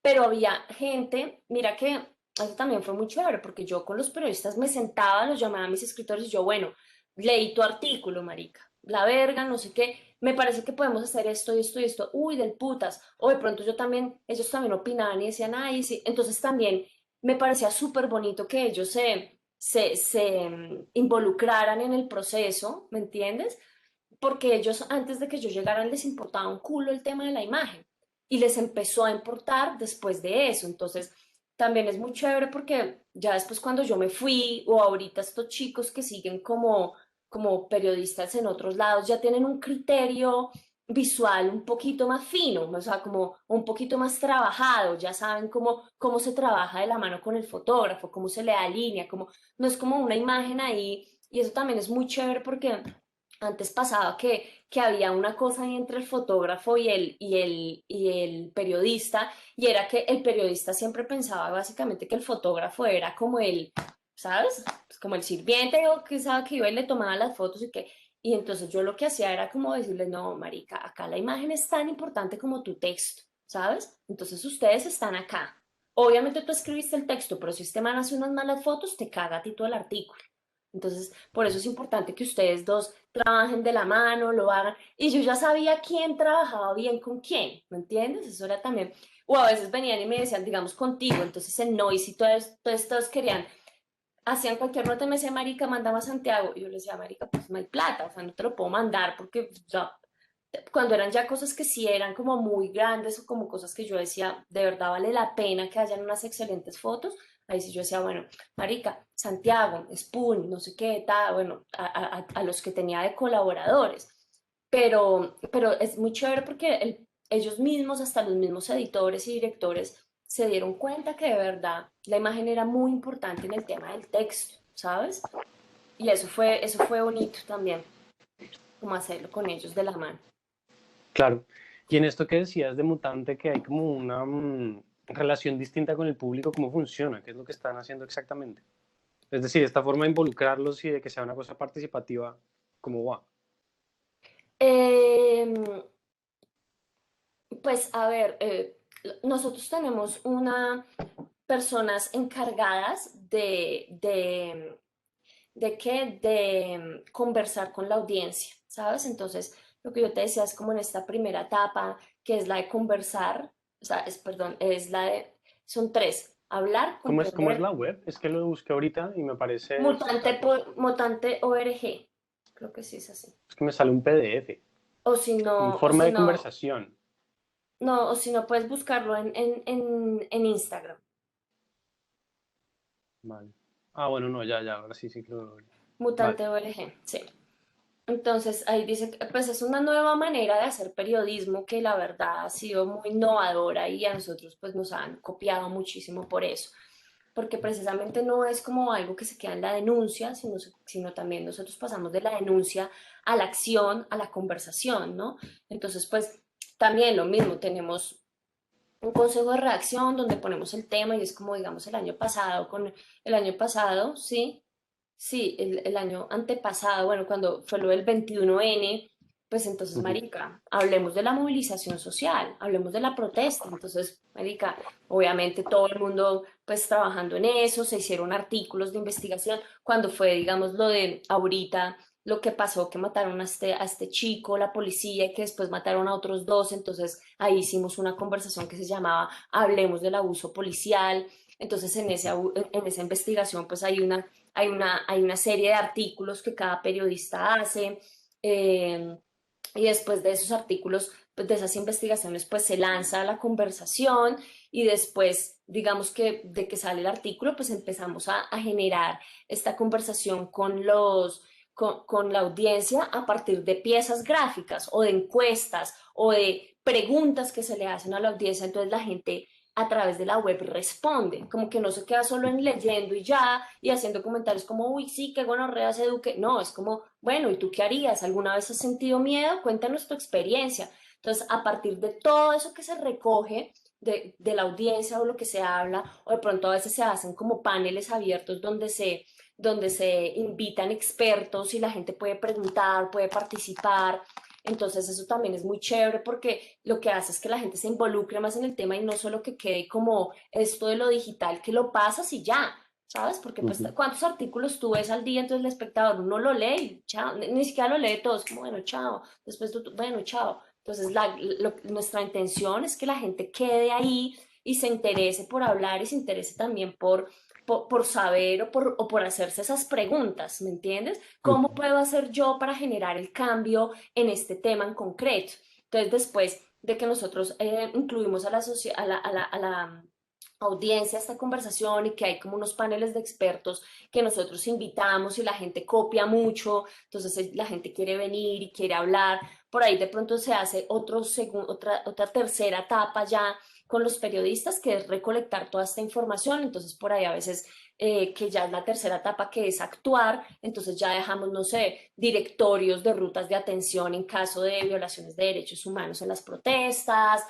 Pero había gente, mira que eso también fue muy chévere, porque yo con los periodistas me sentaba, los llamaba a mis escritores y yo, bueno, leí tu artículo, marica, la verga, no sé qué, me parece que podemos hacer esto y esto y esto, uy, del putas, o de pronto yo también, ellos también opinaban y decían, ay, sí, entonces también me parecía súper bonito que ellos se involucraran en el proceso, ¿me entiendes? Porque ellos antes de que yo llegara les importaba un culo el tema de la imagen y les empezó a importar después de eso. Entonces, también es muy chévere porque ya después cuando yo me fui o ahorita estos chicos que siguen como periodistas en otros lados ya tienen un criterio visual un poquito más fino, o sea, como un poquito más trabajado, ya saben cómo se trabaja de la mano con el fotógrafo, cómo se le da línea, no es como una imagen ahí, y eso también es muy chévere porque antes pasaba que había una cosa ahí entre el fotógrafo y el periodista, y era que el periodista siempre pensaba básicamente que el fotógrafo era como ¿sabes? Pues como el sirviente o que sabe que iba y le tomaba las fotos y entonces yo lo que hacía era como decirle, no, marica, acá la imagen es tan importante como tu texto, ¿sabes? Entonces ustedes están acá. Obviamente tú escribiste el texto, pero si este man hace unas malas fotos, te caga a ti todo el artículo. Entonces, por eso es importante que ustedes dos trabajen de la mano, lo hagan. Y yo ya sabía quién trabajaba bien con quién, ¿me entiendes? Eso era también. O a veces venían y me decían, digamos, contigo. Entonces en Noisy todos querían hacían cualquier nota y me decía, marica, mándame a Santiago. Y yo le decía, marica, pues no hay plata, o sea, no te lo puedo mandar porque, o sea, cuando eran ya cosas que sí eran como muy grandes o como cosas que yo decía, de verdad vale la pena que hayan unas excelentes fotos, ahí sí yo decía, bueno, marica, Santiago, Spoon, no sé qué, tal, bueno, a los que tenía de colaboradores. Pero es muy chévere porque ellos mismos, hasta los mismos editores y directores, se dieron cuenta que de verdad la imagen era muy importante en el tema del texto, ¿sabes? Y eso fue bonito también, como hacerlo con ellos de la mano. Claro. Y en esto que decías de Mutante, que hay como una relación distinta con el público, ¿cómo funciona? ¿Qué es lo que están haciendo exactamente? Es decir, esta forma de involucrarlos y de que sea una cosa participativa, ¿cómo va? Eh, pues a ver, nosotros tenemos personas encargadas ¿de qué? De conversar con la audiencia, ¿sabes? Entonces, lo que yo te decía es como en esta primera etapa, que es la de conversar, o sea, perdón, es la de, son tres, hablar, Cómo es comprender, la web? Es que lo busqué ahorita y me parece mutante, mutante ORG, creo que sí es así. es que me sale un PDF, O si no, o informe si de no, conversación. no, o si no puedes buscarlo en Instagram, Vale. Ah, bueno, no, ya, ahora sí, sí que lo veo. Vale. mutante ORG, sí. Entonces ahí dice que pues es una nueva manera de hacer periodismo que la verdad ha sido muy innovadora y a nosotros pues nos han copiado muchísimo por eso, porque precisamente no es como algo que se queda en la denuncia, sino también nosotros pasamos de la denuncia a la acción, a la conversación, ¿no? Entonces pues también lo mismo, tenemos un consejo de redacción donde ponemos el tema y es como digamos el año pasado, con el año pasado, ¿sí? Sí, el año antepasado, bueno, cuando fue lo del 21N, pues entonces, Ujú. marica, hablemos de la movilización social, hablemos de la protesta. Entonces, marica, obviamente todo el mundo pues trabajando en eso, se hicieron artículos de investigación. Cuando fue, digamos, lo de ahorita, lo que pasó, que mataron a este chico, la policía, y que después mataron a otros dos, entonces ahí hicimos una conversación que se llamaba Hablemos del abuso policial. Entonces, en esa investigación, pues hay una serie de artículos que cada periodista hace eh, y después de esos artículos, pues de esas investigaciones, pues se lanza la conversación y después, digamos que de que sale el artículo, pues empezamos a generar esta conversación con la audiencia a partir de piezas gráficas o de encuestas o de preguntas que se le hacen a la audiencia. Entonces la gente a través de la web responde, como que no se queda solo en leyendo y ya, y haciendo comentarios como, uy, sí, qué gonorrea ese Duque. No, es como, bueno, ¿y tú qué harías? ¿Alguna vez has sentido miedo? Cuéntanos tu experiencia. Entonces, a partir de todo eso que se recoge de la audiencia o lo que se habla, o de pronto a veces se hacen como paneles abiertos donde se invitan expertos y la gente puede preguntar, puede participar. Entonces eso también es muy chévere porque lo que hace es que la gente se involucre más en el tema y no solo que quede como esto de lo digital que lo pasas y ya, ¿sabes? Porque pues Ujú. cuántos artículos tú ves al día, entonces el espectador uno lo lee y chao, ni siquiera lo lee todo, es como bueno, chao, después tú, bueno, chao. Entonces nuestra intención es que la gente quede ahí y se interese por hablar y se interese también por saber o por hacerse esas preguntas, ¿me entiendes? Ujú. ¿Cómo puedo hacer yo para generar el cambio en este tema en concreto? Entonces, después de que nosotros incluimos a a la audiencia a esta conversación y que hay como unos paneles de expertos que nosotros invitamos y la gente copia mucho, entonces la gente quiere venir y quiere hablar, por ahí de pronto se hace otra tercera etapa ya con los periodistas, que es recolectar toda esta información. Entonces, por ahí a veces, que ya es la tercera etapa, que es actuar, entonces ya dejamos, no sé, directorios de rutas de atención en caso de violaciones de derechos humanos en las protestas,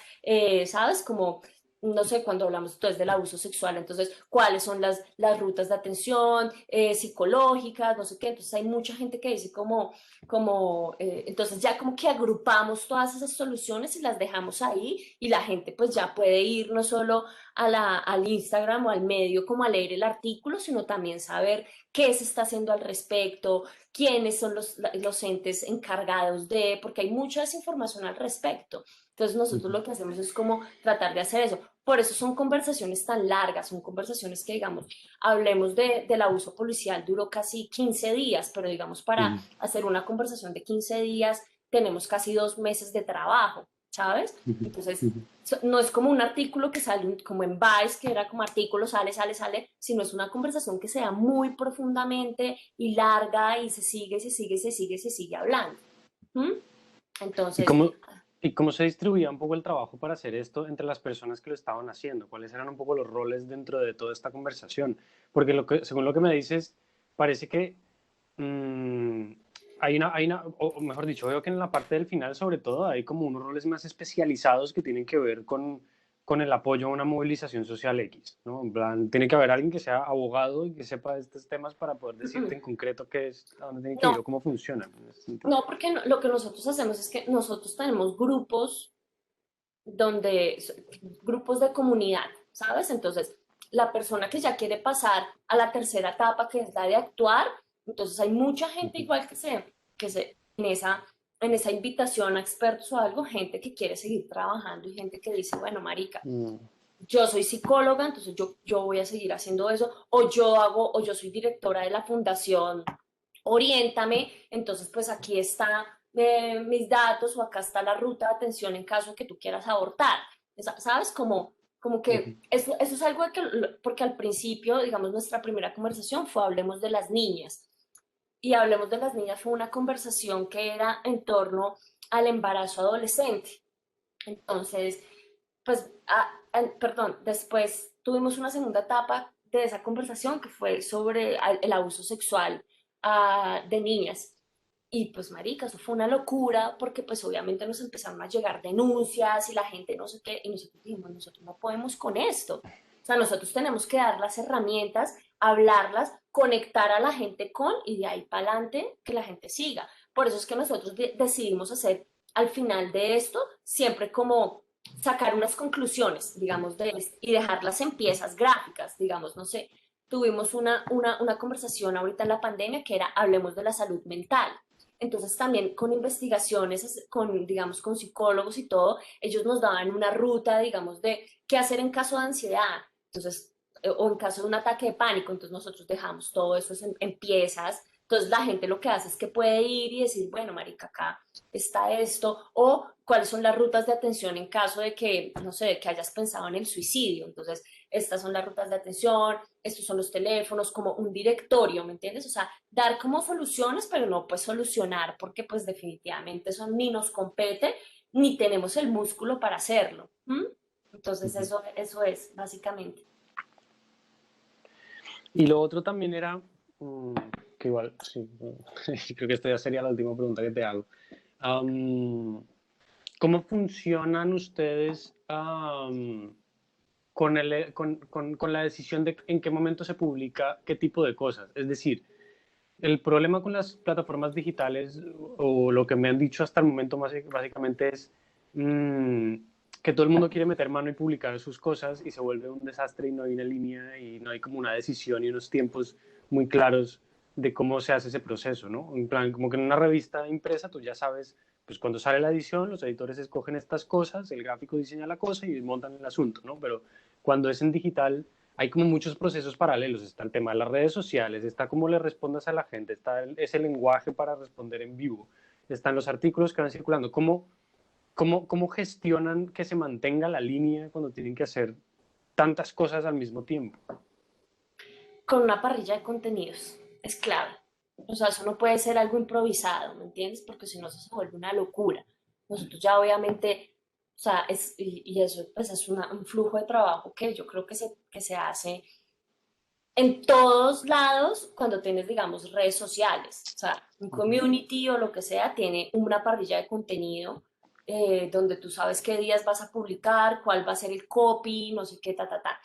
¿sabes? Como no sé, cuando hablamos entonces del abuso sexual, entonces, ¿cuáles son las rutas de atención psicológicas? No sé qué. Entonces, hay mucha gente que dice entonces ya como que agrupamos todas esas soluciones y las dejamos ahí y la gente pues ya puede ir no solo al Instagram o al medio como a leer el artículo, sino también saber qué se está haciendo al respecto, quiénes son los entes encargados de, porque hay mucha desinformación al respecto. Entonces nosotros Ujú. lo que hacemos es como tratar de hacer eso. Por eso son conversaciones tan largas, son conversaciones que, digamos, hablemos del abuso policial, duró casi 15 días, pero digamos, para Ujú. hacer una conversación de 15 días tenemos casi 2 meses de trabajo, ¿sabes? Ujú. Entonces, Ujú. no es como un artículo que sale como en Vice, que era como artículo, sale, sale, sale, sino es una conversación que se da muy profundamente y larga y se sigue, se sigue, se sigue, se sigue hablando. ¿Mm? ¿Y Entonces, cómo, y cómo se distribuía un poco el trabajo para hacer esto entre las personas que lo estaban haciendo? ¿Cuáles eran un poco los roles dentro de toda esta conversación? Porque según lo que me dices, parece que mmm, o mejor dicho, veo que en la parte del final, sobre todo, hay como unos roles más especializados que tienen que ver con el apoyo a una movilización social X, ¿no? En plan, tiene que haber alguien que sea abogado y que sepa de estos temas para poder decirte en concreto qué es, a dónde tiene que ir no, o cómo funcionan en ese sentido. no, porque lo que nosotros hacemos es que nosotros tenemos grupos donde, grupos de comunidad, ¿sabes? Entonces, la persona que ya quiere pasar a la tercera etapa, que es la de actuar, entonces hay mucha gente Ujú. igual en esa invitación a expertos o algo, gente que quiere seguir trabajando y gente que dice, bueno, marica, Mm. yo soy psicóloga, entonces yo voy a seguir haciendo eso, o yo soy directora de la fundación Oriéntame, entonces pues aquí está mis datos o acá está la ruta de atención en caso de que tú quieras abortar. ¿Sabes? Como Ujú. que eso es algo que, porque al principio, digamos, nuestra primera conversación fue Hablemos de las niñas. Y Hablemos de las niñas fue una conversación que era en torno al embarazo adolescente. Entonces, pues, perdón, después tuvimos una segunda etapa de esa conversación que fue sobre el abuso sexual de niñas. Y pues, marica, eso fue una locura porque pues obviamente nos empezaron a llegar denuncias y la gente no sé qué, y nosotros dijimos, nosotros no podemos con esto. O sea, nosotros tenemos que dar las herramientas, hablarlas, conectar a la gente con y de ahí para adelante que la gente siga. Por eso es que nosotros decidimos hacer al final de esto siempre como sacar unas conclusiones, digamos, y dejarlas en piezas gráficas, digamos, no sé. Tuvimos una conversación ahorita en la pandemia que era hablemos de la salud mental. Entonces también con investigaciones, con, digamos, con psicólogos y todo, ellos nos daban una ruta, digamos, de qué hacer en caso de ansiedad. Entonces, o en caso de un ataque de pánico, entonces nosotros dejamos todo eso en piezas. Entonces la gente lo que hace es que puede ir y decir, bueno, marica, acá está esto, o cuáles son las rutas de atención en caso de que, no sé, que hayas pensado en el suicidio. Entonces, estas son las rutas de atención, estos son los teléfonos, como un directorio, ¿me entiendes? O sea, dar como soluciones, pero no pues solucionar, porque pues definitivamente eso ni nos compete, ni tenemos el músculo para hacerlo. ¿Mm? Entonces, Ujú. eso es, básicamente. Y lo otro también era, que igual, sí, creo que esta ya sería la última pregunta que te hago. Am, ¿Cómo funcionan ustedes con la decisión de en qué momento se publica qué tipo de cosas? Es decir, el problema con las plataformas digitales, o lo que me han dicho hasta el momento más básicamente es mmm, que todo el mundo quiere meter mano y publicar sus cosas y se vuelve un desastre y no hay una línea y no hay como una decisión y unos tiempos muy claros de cómo se hace ese proceso, ¿no? En plan, como que en una revista impresa tú ya sabes, pues cuando sale la edición, los editores escogen estas cosas, el gráfico diseña la cosa y montan el asunto, ¿no? Pero cuando es en digital hay como muchos procesos paralelos. Está el tema de las redes sociales, está cómo le respondas a la gente, está ese lenguaje para responder en vivo, están los artículos que van circulando. ¿Cómo gestionan que se mantenga la línea cuando tienen que hacer tantas cosas al mismo tiempo? Con una parrilla de contenidos, es clave. O sea, eso no puede ser algo improvisado, ¿me entiendes? Porque si no, eso se vuelve una locura. Nosotros ya obviamente, o sea, y eso pues es un flujo de trabajo que yo creo que se hace en todos lados cuando tienes, digamos, redes sociales. O sea, un community o lo que sea tiene una parrilla de contenido donde tú sabes qué días vas a publicar, cuál va a ser el copy, no sé qué, ta, ta, ta.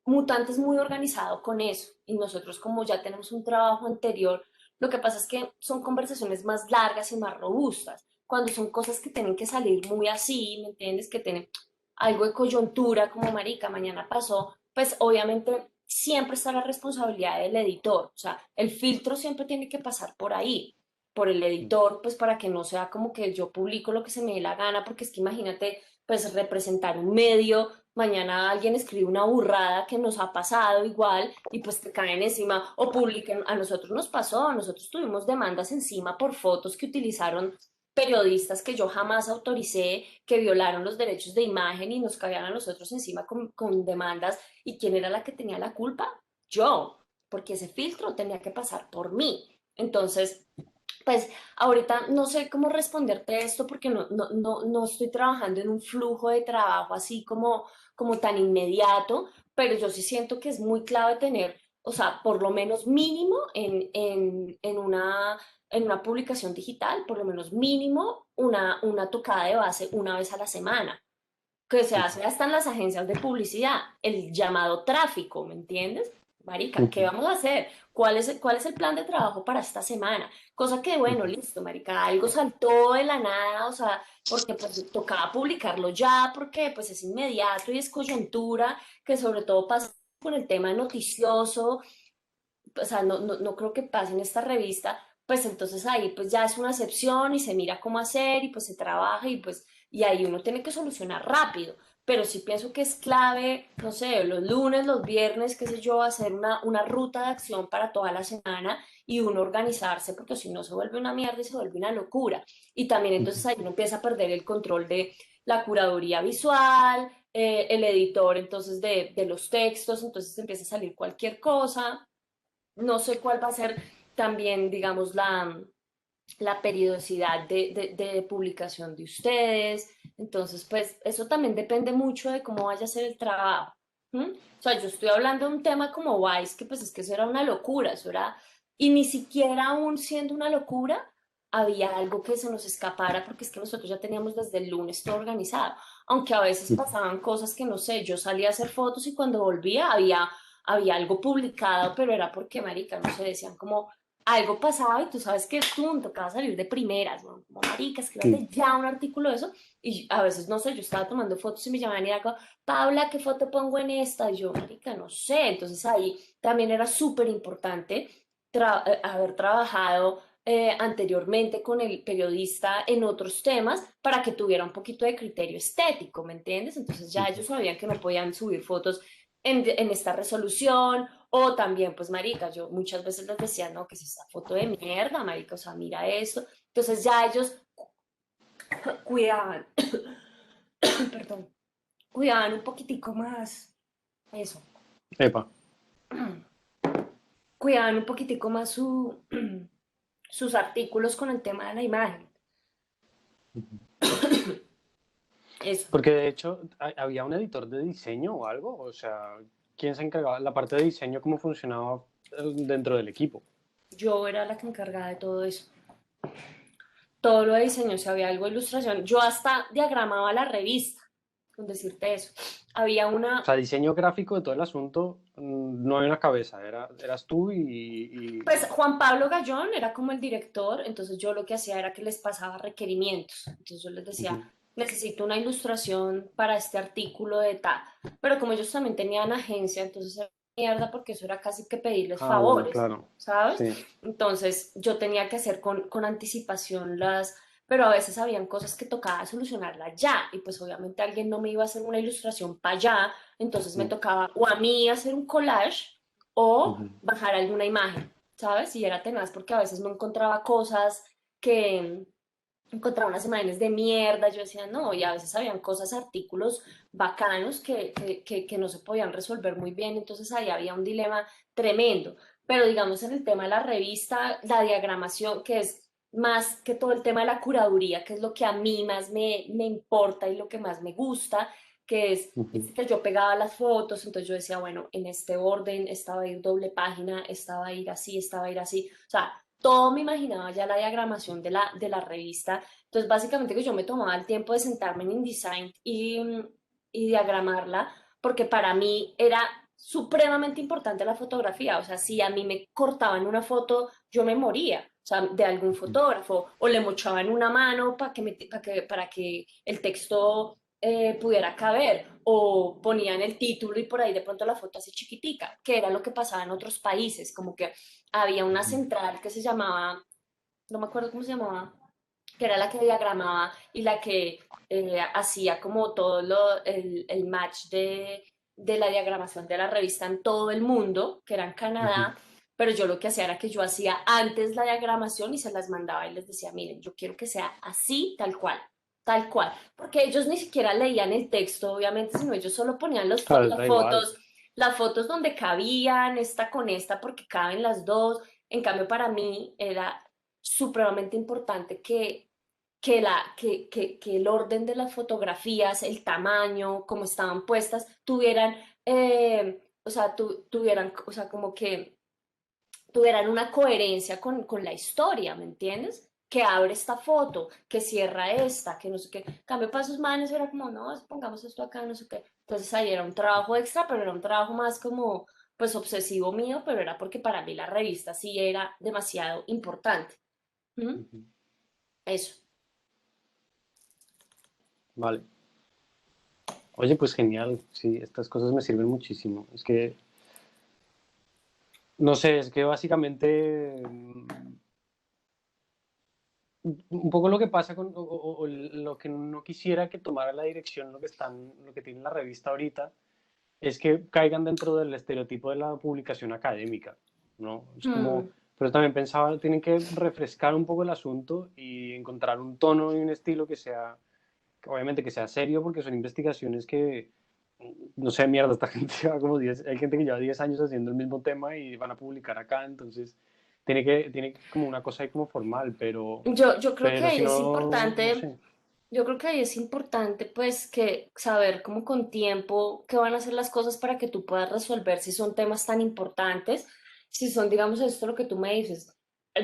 Mutante es muy organizado con eso y nosotros como ya tenemos un trabajo anterior, lo que pasa es que son conversaciones más largas y más robustas. Cuando son cosas que tienen que salir muy así, ¿me entiendes? Que tienen algo de coyuntura como marica, mañana pasó, pues obviamente siempre está la responsabilidad del editor, o sea, el filtro siempre tiene que pasar por ahí. por el editor, pues para que no sea como que yo publico lo que se me dé la gana, porque es que imagínate, pues representar un medio, mañana alguien escribe una burrada que nos ha pasado igual y pues te caen encima o publiquen, a nosotros nos pasó, nosotros tuvimos demandas encima por fotos que utilizaron periodistas que yo jamás autoricé, que violaron los derechos de imagen y nos caían a nosotros encima con demandas. ¿Y quién era la que tenía la culpa? Yo, porque ese filtro tenía que pasar por mí. Entonces, pues ahorita no sé cómo responderte esto porque no estoy trabajando en un flujo de trabajo así como tan inmediato, pero yo sí siento que es muy clave tener, o sea, por lo menos mínimo en una publicación digital, por lo menos mínimo una tocada de base una vez a la semana, que se hace hasta en las agencias de publicidad, el llamado tráfico, ¿me entiendes? Marica, ¿qué vamos a hacer? ¿Cuál es el plan de trabajo para esta semana? Cosa que, bueno, listo, marica, algo saltó de la nada, o sea, porque pues tocaba publicarlo ya, porque pues es inmediato y es coyuntura, que sobre todo pasa con el tema noticioso, o sea, no creo que pase en esta revista, pues entonces ahí pues ya es una excepción y se mira cómo hacer y pues se trabaja y pues y ahí uno tiene que solucionar rápido. Pero sí pienso que es clave, no sé, los lunes, los viernes, qué sé yo, hacer una ruta de acción para toda la semana y uno organizarse, porque si no se vuelve una mierda y se vuelve una locura. Y también entonces ahí uno empieza a perder el control de la curaduría visual, el editor entonces de los textos, entonces empieza a salir cualquier cosa. No sé cuál va a ser también, digamos, la periodicidad de publicación de ustedes. Entonces, pues eso también depende mucho de cómo vaya a ser el trabajo. ¿M? O sea, yo estoy hablando de un tema como Vice, que pues es que eso era una locura, eso era, y ni siquiera aún siendo una locura, había algo que se nos escapara, porque es que nosotros ya teníamos desde el lunes todo organizado, aunque a veces pasaban cosas que no sé, yo salía a hacer fotos y cuando volvía había algo publicado, pero era porque, marica, no sé, decían como, algo pasaba y tú sabes que tú tocaba salir de primeras, ¿no? Como marica, escríbete ya un artículo de eso. Y a veces, no sé, yo estaba tomando fotos y me llamaban y era como, Paula, ¿qué foto pongo en esta? Y yo, marica, no sé. Entonces ahí también era súper importante haber trabajado anteriormente con el periodista en otros temas para que tuviera un poquito de criterio estético, ¿me entiendes? Entonces ya ellos sabían que no podían subir fotos en esta resolución o también, pues, marica, yo muchas veces les decía, no, que es esta foto de mierda, marica, o sea, mira esto. Entonces ya ellos cuidaban, perdón, cuidaban un poquitico más eso, Epa. cuidaban un poquitico más sus artículos con el tema de la imagen. Eso. Porque de hecho había un editor de diseño o algo, o sea, ¿quién se encargaba? La parte de diseño, ¿cómo funcionaba dentro del equipo? Yo era la que encargaba de todo eso. Todo lo de diseño, si había algo de ilustración. Yo hasta diagramaba la revista, con decirte eso. Había O una, sea, diseño gráfico de todo el asunto, no hay una cabeza, eras tú pues Juan Pablo Gallón era como el director, entonces yo lo que hacía era que les pasaba requerimientos. Entonces yo les decía, Ujú. necesito una ilustración para este artículo de tal. Pero como ellos también tenían agencia, entonces era mierda porque eso era casi que pedirles Ah, bueno, favores, claro. ¿sabes? Sí. Entonces yo tenía que hacer con anticipación pero a veces habían cosas que tocaba solucionarlas ya, y pues obviamente alguien no me iba a hacer una ilustración para allá, entonces me Mm, tocaba o a mí hacer un collage o ujú. bajar alguna imagen. ¿Sabes? Y era tenaz porque a veces no encontraba cosas que encontraba unas imágenes de mierda, yo decía no, y a veces habían cosas, artículos bacanos que no se podían resolver muy bien, entonces ahí había un dilema tremendo. Pero digamos en el tema de la revista, la diagramación, que es más que todo el tema de la curaduría, que es lo que a mí más me importa y lo que más me gusta, que es, Ujú. viste que yo pegaba las fotos, entonces yo decía, bueno, en este orden, esta va a ir doble página, esta va a ir así, esta va a ir así, o sea, todo me imaginaba ya la diagramación de la revista. Entonces, básicamente que yo me tomaba el tiempo de sentarme en InDesign y diagramarla, porque para mí era supremamente importante la fotografía. O sea, si a mí me cortaban una foto, yo me moría. O sea, de algún fotógrafo, o le mochaban una mano para que el texto pudiera caber, o ponían el título y por ahí de pronto la foto así chiquitica, que era lo que pasaba en otros países, como que había una central que se llamaba no me acuerdo cómo se llamaba, que era la que diagramaba y la que hacía como todo el match de la diagramación de la revista en todo el mundo, que era en Ujú. Canadá, pero yo lo que hacía era que yo hacía antes la diagramación y se las mandaba y les decía, miren, yo quiero que sea así, tal cual, porque ellos ni siquiera leían el texto, obviamente, sino ellos solo ponían Claro, da igual. las fotos donde cabían, esta con esta, porque caben las dos. En cambio, para mí era supremamente importante que el orden de las fotografías, el tamaño, cómo estaban puestas, tuvieran, o sea, tuvieran, o sea, como que tuvieran una coherencia con la historia, ¿me entiendes? Que abre esta foto, que cierra esta, que no sé qué. En cambio, para sus manes era como, no, pongamos esto acá, no sé qué. Entonces ahí era un trabajo extra, pero era un trabajo más como, pues obsesivo mío, pero era porque para mí la revista sí era demasiado importante. ¿Mm? Ujú. Eso. Vale. Oye, pues genial. Sí, estas cosas me sirven muchísimo. Es que, no sé, es que básicamente un poco lo que pasa con, o lo que no quisiera que tomara la dirección lo que tiene la revista ahorita, es que caigan dentro del estereotipo de la publicación académica, ¿no? Es como, Mm, pero también pensaba, tienen que refrescar un poco el asunto y encontrar un tono y un estilo que sea, obviamente que sea serio, porque son investigaciones que, no sé, mierda, esta gente lleva como 10, hay gente que lleva 10 años haciendo el mismo tema y van a publicar acá, entonces tiene como una cosa ahí como formal, yo creo que pero si ahí es no, no importante, sé. yo creo que ahí es importante pues que saber como con tiempo qué van a ser las cosas para que tú puedas resolver si son temas tan importantes, si son, digamos, esto lo que tú me dices,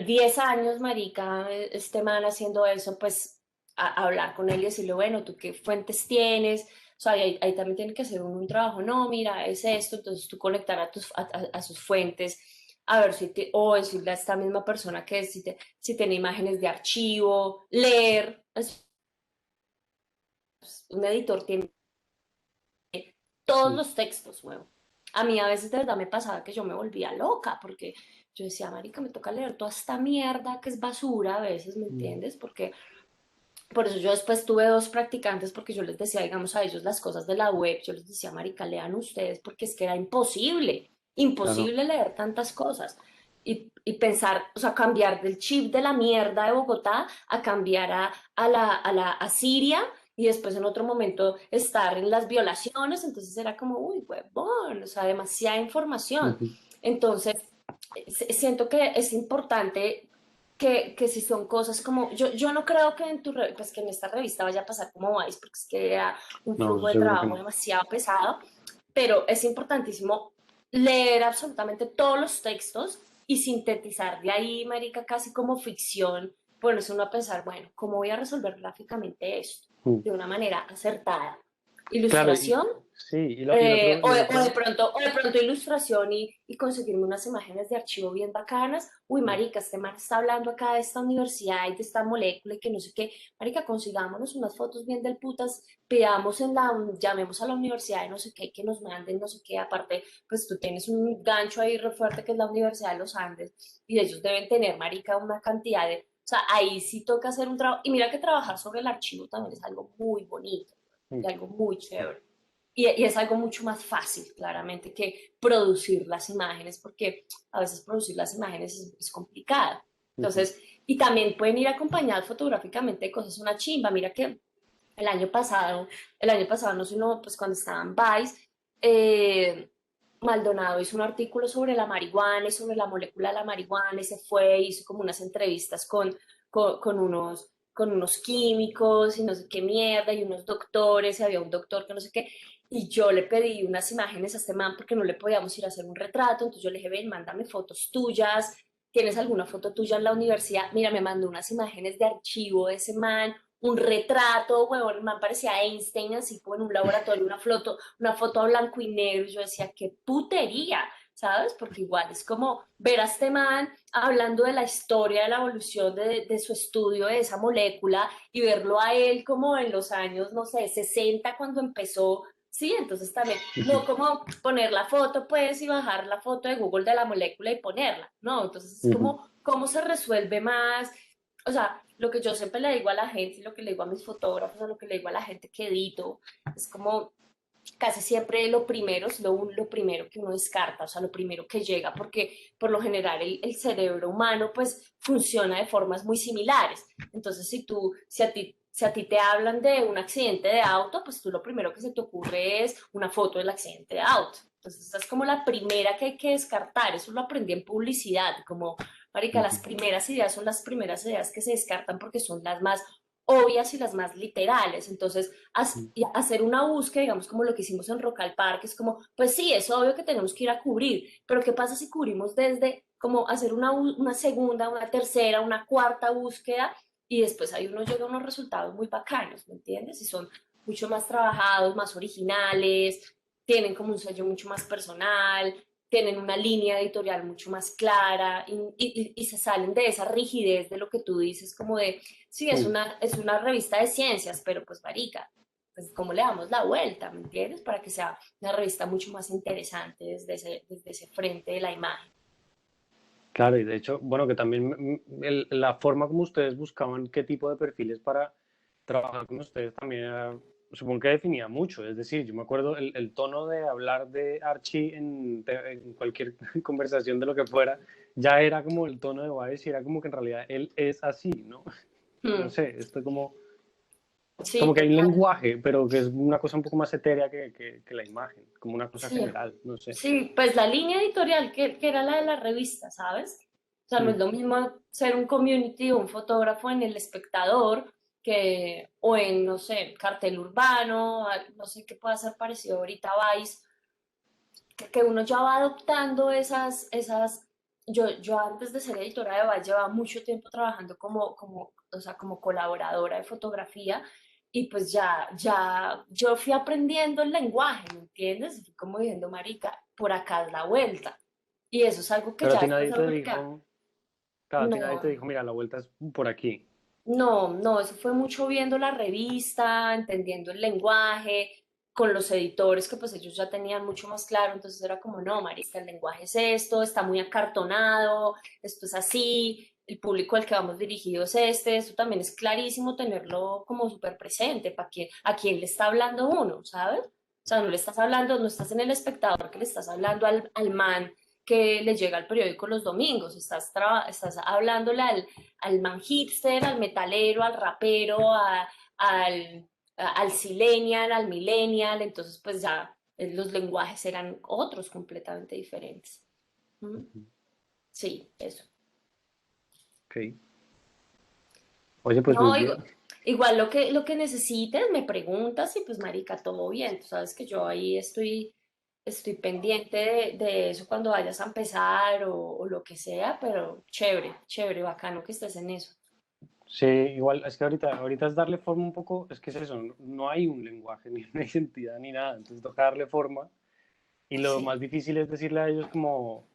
10 años, marica, este man haciendo eso, pues hablar con él y decirle, bueno, ¿tú qué fuentes tienes? O sea, ahí también tiene que hacer un trabajo, no, mira, es esto, entonces tú conectar a sus fuentes, a ver si o decirle a esta misma persona que si tiene imágenes de archivo, leer, un editor tiene todos Mm, los textos, huevo. A mí a veces de verdad me pasaba que yo me volvía loca porque yo decía, marica, me toca leer toda esta mierda que es basura a veces, ¿me mm, entiendes? Porque por eso yo después tuve dos practicantes porque yo les decía, digamos, a ellos las cosas de la web, yo les decía, marica, lean ustedes porque es que era imposible, claro. imposible leer tantas cosas. Y pensar, o sea, cambiar del chip de la mierda de Bogotá a cambiar a Siria y después en otro momento estar en las violaciones, entonces era como, uy, huevón, o sea, demasiada información. Ujú. Entonces, siento que es importante que si son cosas como, yo no creo que pues que en esta revista vaya a pasar como Vice, porque es que era un No, flujo de seguro que trabajo no. demasiado pesado, pero es importantísimo leer absolutamente todos los textos y sintetizar de ahí, marica, casi como ficción, ponerse uno a pensar, bueno, ¿cómo voy a resolver gráficamente esto? Mm. De una manera acertada. Claro, Ilustración, sí, y el otro, o de pronto ilustración y conseguirme unas imágenes de archivo bien bacanas. Uy, mm, marica, este man está hablando acá de esta universidad y de esta molécula y que no sé qué. Marica, consigámonos unas fotos bien del putas, pidamos llamemos a la universidad de no sé qué, que nos manden no sé qué. Aparte, pues tú tienes un gancho ahí re fuerte que es la Universidad de los Andes y ellos deben tener, marica, una cantidad de... O sea, ahí sí toca hacer un trabajo. Y mira que trabajar sobre el archivo también es algo muy bonito mm, y algo muy chévere. Y es algo mucho más fácil, claramente, que producir las imágenes, porque a veces producir las imágenes es complicado. ujú. Entonces, y también pueden ir acompañadas fotográficamente de cosas una chimba. Mira que el año pasado, no sé, no, pues cuando estaba en Vice, eh, Maldonado hizo un artículo sobre la marihuana y sobre la molécula de la marihuana y se fue, hizo como unas entrevistas con unos químicos y no sé qué mierda y unos doctores y había un doctor que no sé qué. Y yo le pedí unas imágenes a este man porque no le podíamos ir a hacer un retrato, entonces yo le dije, ven, mándame fotos tuyas, ¿tienes alguna foto tuya en la universidad? Mira, me mandó unas imágenes de archivo de ese man, un retrato, huevón, el man parecía Einstein, así como en un laboratorio, una foto a blanco y negro, y yo decía, qué putería, ¿sabes? Porque igual es como ver a este man hablando de la historia de la evolución de su estudio de esa molécula y verlo a él como en los años, no sé, 60 cuando empezó. Sí, entonces también, no como poner la foto, pues, y bajar la foto de Google de la molécula y ponerla, no, entonces es Ujú. como, ¿cómo se resuelve más? o sea, lo que yo siempre le digo a la gente, lo que le digo a mis fotógrafos, o lo que le digo a la gente que edito, es como casi siempre lo primero es lo primero que uno descarta, o sea, lo primero que llega, porque por lo general el cerebro humano pues funciona de formas muy similares. Entonces, si a ti te hablan de un accidente de auto, pues tú lo primero que se te ocurre es una foto del accidente de auto. Entonces, esa es como la primera que hay que descartar. Eso lo aprendí en publicidad, como, marica, las Ujú. primeras ideas son las primeras ideas que se descartan porque son las más obvias y las más literales. Entonces, hacer una búsqueda, digamos, como lo que hicimos en Rock al Parque, es como, pues sí, es obvio que tenemos que ir a cubrir, pero ¿qué pasa si cubrimos desde como hacer una segunda, una tercera, una cuarta búsqueda y después ahí uno llega a unos resultados muy bacanos, ¿me entiendes? Y son mucho más trabajados, más originales, tienen como un sello mucho más personal, tienen una línea editorial mucho más clara y se salen de esa rigidez de lo que tú dices, como de, sí, Mm. es una revista de ciencias, pero pues marica, pues cómo le damos la vuelta, ¿me entiendes? Para que sea una revista mucho más interesante desde ese frente de la imagen. Claro, y de hecho, bueno, que también la forma como ustedes buscaban qué tipo de perfiles para trabajar con ustedes también era, supongo que definía mucho. Es decir, yo me acuerdo el tono de hablar de Archie en cualquier conversación de lo que fuera, ya era como el tono de Baez y era como que en realidad él es así, ¿no? No Hmm. sé, esto Sí, como que hay un total. lenguaje, pero que es una cosa un poco más etérea que la imagen, como una cosa Sí, general, no sé. sí, pues la línea editorial que era la de la revista, ¿sabes? O sea, no es Mm. lo mismo ser un community o un fotógrafo en El Espectador que, o en, no sé, Cartel Urbano, no sé qué pueda ser parecido ahorita a Vice, que uno ya va adoptando yo antes de ser editora de Vice llevaba mucho tiempo trabajando o sea, como colaboradora de fotografía y pues yo fui aprendiendo el lenguaje, ¿me entiendes? Fui como diciendo, marica, por acá es la vuelta. Y eso es algo que Pero a ya ti después nadie te aplica. dijo, claro, a ti nadie te No, dijo, mira, la vuelta es por aquí. no, eso fue mucho viendo la revista, entendiendo el lenguaje, con los editores que pues ellos ya tenían mucho más claro, entonces era como, no, marica, el lenguaje es esto, está muy acartonado, esto es así, el público al que vamos dirigidos es este, esto también es clarísimo tenerlo como súper presente, a quién le está hablando uno, ¿sabes? O sea, no le estás hablando, no estás en el espectador, que le estás hablando al man que le llega al periódico los domingos, estás hablándole al man hipster, al metalero, al rapero, al silenial, al millennial, entonces pues ya los lenguajes eran otros completamente diferentes. ¿Mm? Sí, eso. Ok. Oye, pues muy No, bien. igual lo que necesites, me preguntas y pues marica, todo bien. Tú sabes que yo ahí estoy pendiente de eso cuando vayas a empezar o lo que sea, pero chévere, chévere, bacano que estés en eso. Sí, igual, es que ahorita es darle forma un poco, es que es eso, no hay un lenguaje, ni una identidad, ni nada, entonces toca darle forma. Y lo Sí. más difícil es decirle a ellos como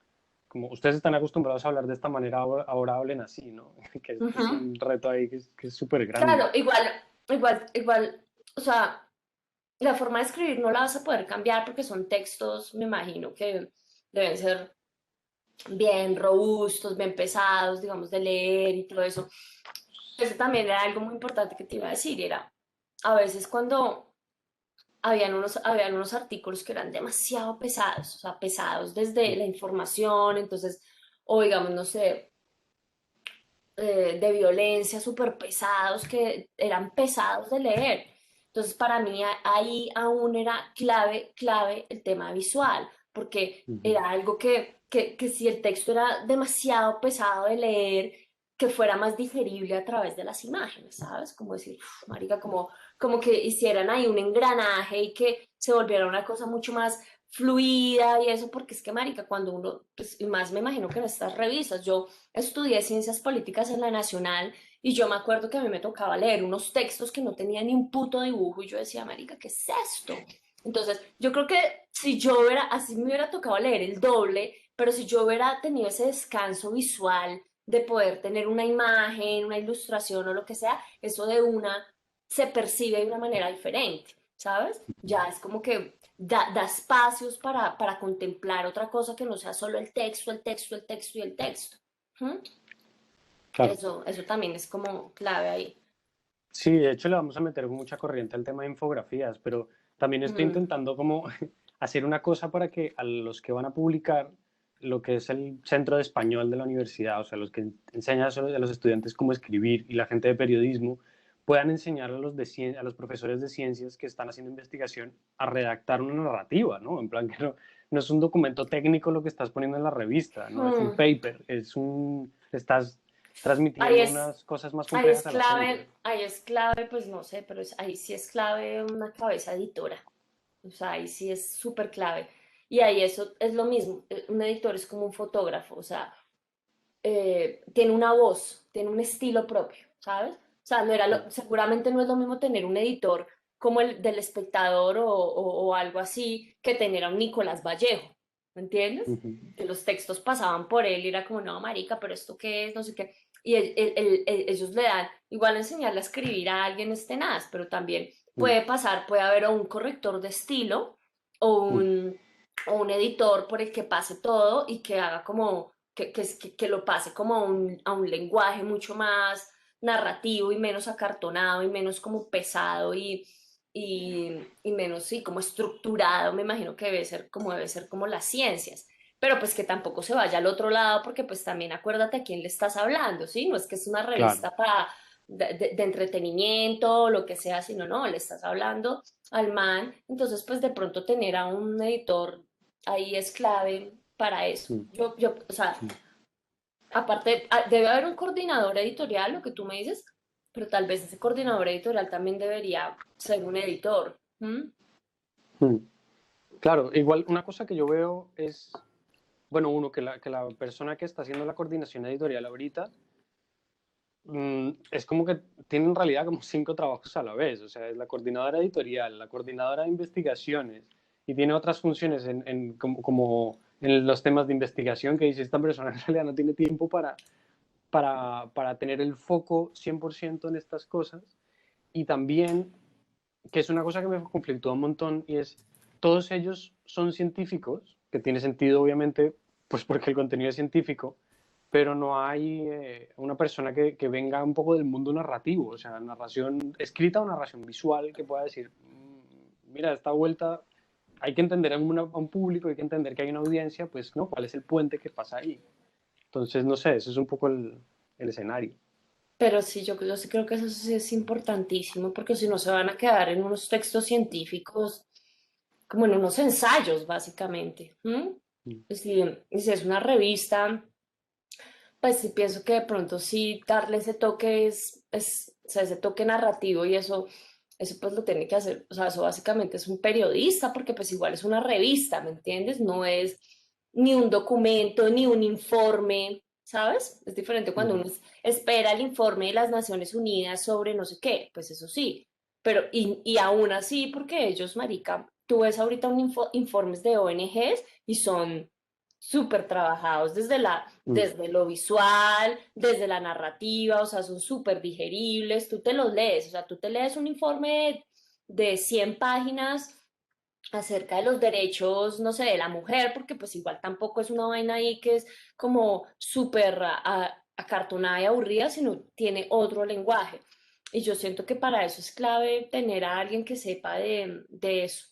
ustedes están acostumbrados a hablar de esta manera, ahora hablen así, ¿no? Que es Ujú. un reto ahí que es súper grande. Claro, igual, o sea, la forma de escribir no la vas a poder cambiar porque son textos, me imagino que deben ser bien robustos, bien pesados, digamos, de leer y todo eso. Eso también era algo muy importante que te iba a decir, era a veces cuando habían unos artículos que eran demasiado pesados, o sea, pesados desde la información, entonces, o digamos, no sé, de violencia súper pesados que eran pesados de leer. Entonces, para mí ahí aún era clave el tema visual, porque Ujú. era algo que si el texto era demasiado pesado de leer, que fuera más digerible a través de las imágenes, ¿sabes? Como decir, "Uf, marica, como que hicieran ahí un engranaje y que se volviera una cosa mucho más fluida y eso, porque es que, marica, cuando uno, pues, y más me imagino que en estas revistas, yo estudié ciencias políticas en la Nacional y yo me acuerdo que a mí me tocaba leer unos textos que no tenían ni un puto dibujo y yo decía, marica, ¿qué es esto? Entonces, yo creo que si yo hubiera, así me hubiera tocado leer el doble, pero si yo hubiera tenido ese descanso visual de poder tener una imagen, una ilustración o lo que sea, eso de una se percibe de una manera diferente, ¿sabes? Ya es como que da espacios para contemplar otra cosa que no sea solo el texto, el texto, el texto y el texto. ¿Mm? claro. Eso también es como clave ahí. Sí, de hecho le vamos a meter mucha corriente al tema de infografías, pero también estoy Mm, intentando como hacer una cosa para que a los que van a publicar lo que es el centro de español de la universidad, o sea, los que enseñan a los estudiantes cómo escribir y la gente de periodismo, puedan enseñar a a los profesores de ciencias que están haciendo investigación a redactar una narrativa, ¿no? En plan que no es un documento técnico lo que estás poniendo en la revista, no es un mm. paper, estás Ahí transmitiendo es, unas cosas más complejas a la gente. ahí es clave, pues no sé, pero ahí sí es clave una cabeza editora. O sea, ahí sí es súper clave. Y ahí eso es lo mismo. Un editor es como un fotógrafo, o sea, tiene una voz, tiene un estilo propio, ¿sabes? O sea, seguramente no es lo mismo tener un editor como el del Espectador o algo así que tener a un Nicolás Vallejo, ¿me entiendes? Ujú. Que los textos pasaban por él y era como, no, marica, pero esto qué es, no sé qué. Y ellos le dan, igual enseñarle a escribir a alguien es tenaz, pero también Mm, puede pasar, puede haber o un corrector de estilo o mm, o un editor por el que pase todo y que haga como que lo pase como a un lenguaje mucho más narrativo y menos acartonado y menos como pesado y menos, sí, como estructurado, me imagino que debe ser como las ciencias. Pero pues que tampoco se vaya al otro lado porque pues también acuérdate a quién le estás hablando, ¿sí? No es que es una claro, revista para de entretenimiento o lo que sea, sino no, le estás hablando al man. Entonces pues de pronto tener a un editor ahí es clave para eso. mm, O sea, mm. aparte, debe haber un coordinador editorial, lo que tú me dices, pero tal vez ese coordinador editorial también debería ser un editor. ¿M? Mm. Claro, igual una cosa que yo veo es, bueno, uno, que la persona que está haciendo la coordinación editorial ahorita es como que tiene en realidad como 5 trabajos a la vez, o sea, es la coordinadora editorial, la coordinadora de investigaciones y tiene otras funciones como en los temas de investigación que dice esta persona en realidad no tiene tiempo para tener el foco 100% en estas cosas y también que es una cosa que me conflictúa un montón y es, todos ellos son científicos, que tiene sentido obviamente, pues porque el contenido es científico, pero no hay una persona que venga un poco del mundo narrativo, o sea, narración escrita o narración visual que pueda decir, mira, esta vuelta hay que entender a un público, hay que entender que hay una audiencia, pues, ¿no? ¿Cuál es el puente que pasa ahí? Entonces, no sé, eso es un poco el escenario. Pero sí, yo sí creo que eso sí es importantísimo, porque si no se van a quedar en unos textos científicos, como en unos ensayos, básicamente. ¿M? Mm, Y si es una revista, pues sí pienso que de pronto sí darle ese toque o sea, ese toque narrativo y eso pues lo tiene que hacer, o sea, eso básicamente es un periodista, porque pues igual es una revista, ¿me entiendes? No es ni un documento, ni un informe, ¿sabes? Es diferente cuando ujú, uno espera el informe de las Naciones Unidas sobre no sé qué, pues eso sí, pero y aún así, porque ellos, marica, tú ves ahorita informes de ONGs y son súper trabajados mm, desde lo visual, desde la narrativa, o sea, son súper digeribles, tú te los lees, o sea, tú te lees un informe de 100 páginas acerca de los derechos, no sé, de la mujer, porque pues igual tampoco es una vaina ahí que es como súper acartonada y aburrida, sino tiene otro lenguaje. Y yo siento que para eso es clave tener a alguien que sepa de eso,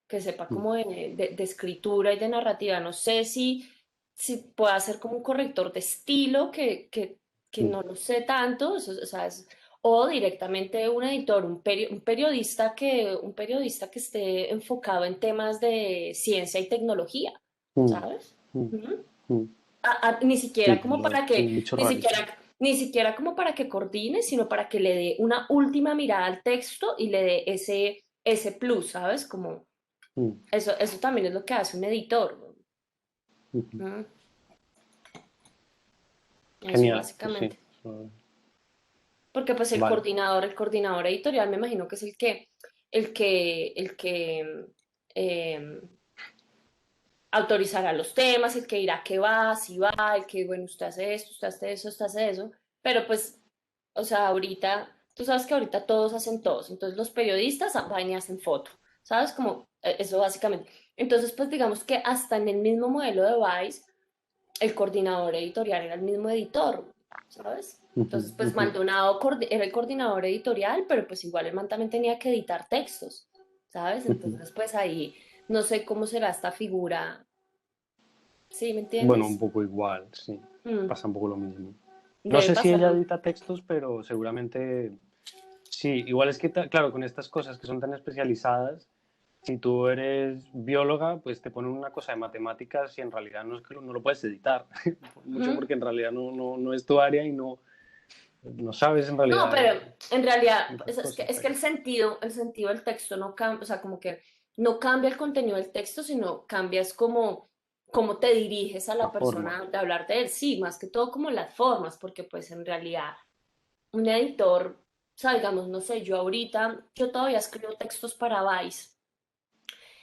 que sepa mm, como de escritura y de narrativa. No sé si pueda ser como un corrector de estilo, que mm, no lo sé tanto, o sea, o directamente un editor, un periodista que esté enfocado en temas de ciencia y tecnología, mm, ¿sabes? mm, Ujú. mm. Ni siquiera Sí, como para hay que, mucho rarito. ni siquiera como para que coordine, sino para que le dé una última mirada al texto y le dé ese plus, ¿sabes? Como Mm, eso también es lo que hace un editor. ujú. ¿No? Eso Genial, pues sí. básicamente. Porque pues Vale. el coordinador editorial me imagino que es el que eh, autorizará los temas, el que dirá que va, si va, el que, bueno, usted hace esto, usted hace eso, usted hace eso. Pero pues, o sea, ahorita, tú sabes que ahorita todos hacen todos. Entonces los periodistas van y hacen foto, ¿sabes? Como eso básicamente. Entonces, pues digamos que hasta en el mismo modelo de Vice, el coordinador editorial era el mismo editor, ¿sabes? Ujú, Entonces, pues ujú. Maldonado era el coordinador editorial, pero pues igual el man también tenía que editar textos, ¿sabes? Ujú. Entonces, pues ahí no sé cómo será esta figura, ¿sí? ¿Me Bueno, un entiendes? poco igual, sí. Mm, Pasa un poco lo mismo. No debe sé si pasar ella lo edita textos, pero seguramente sí. Igual es que, claro, con estas cosas que son tan especializadas, si tú eres bióloga, pues te ponen una cosa de matemáticas y en realidad no es que no lo puedes editar. Mucho mismo. porque en realidad no es tu área y no sabes en No, realidad pero en realidad muchas es cosas. es que el sentido del texto no cambia, o sea, como que no cambia el contenido del texto, sino cambia es como cómo te diriges a La la forma. persona de hablar de él, sí, más que todo como las formas, porque pues en realidad un editor, o sea, digamos, no sé, yo todavía escribo textos para Vice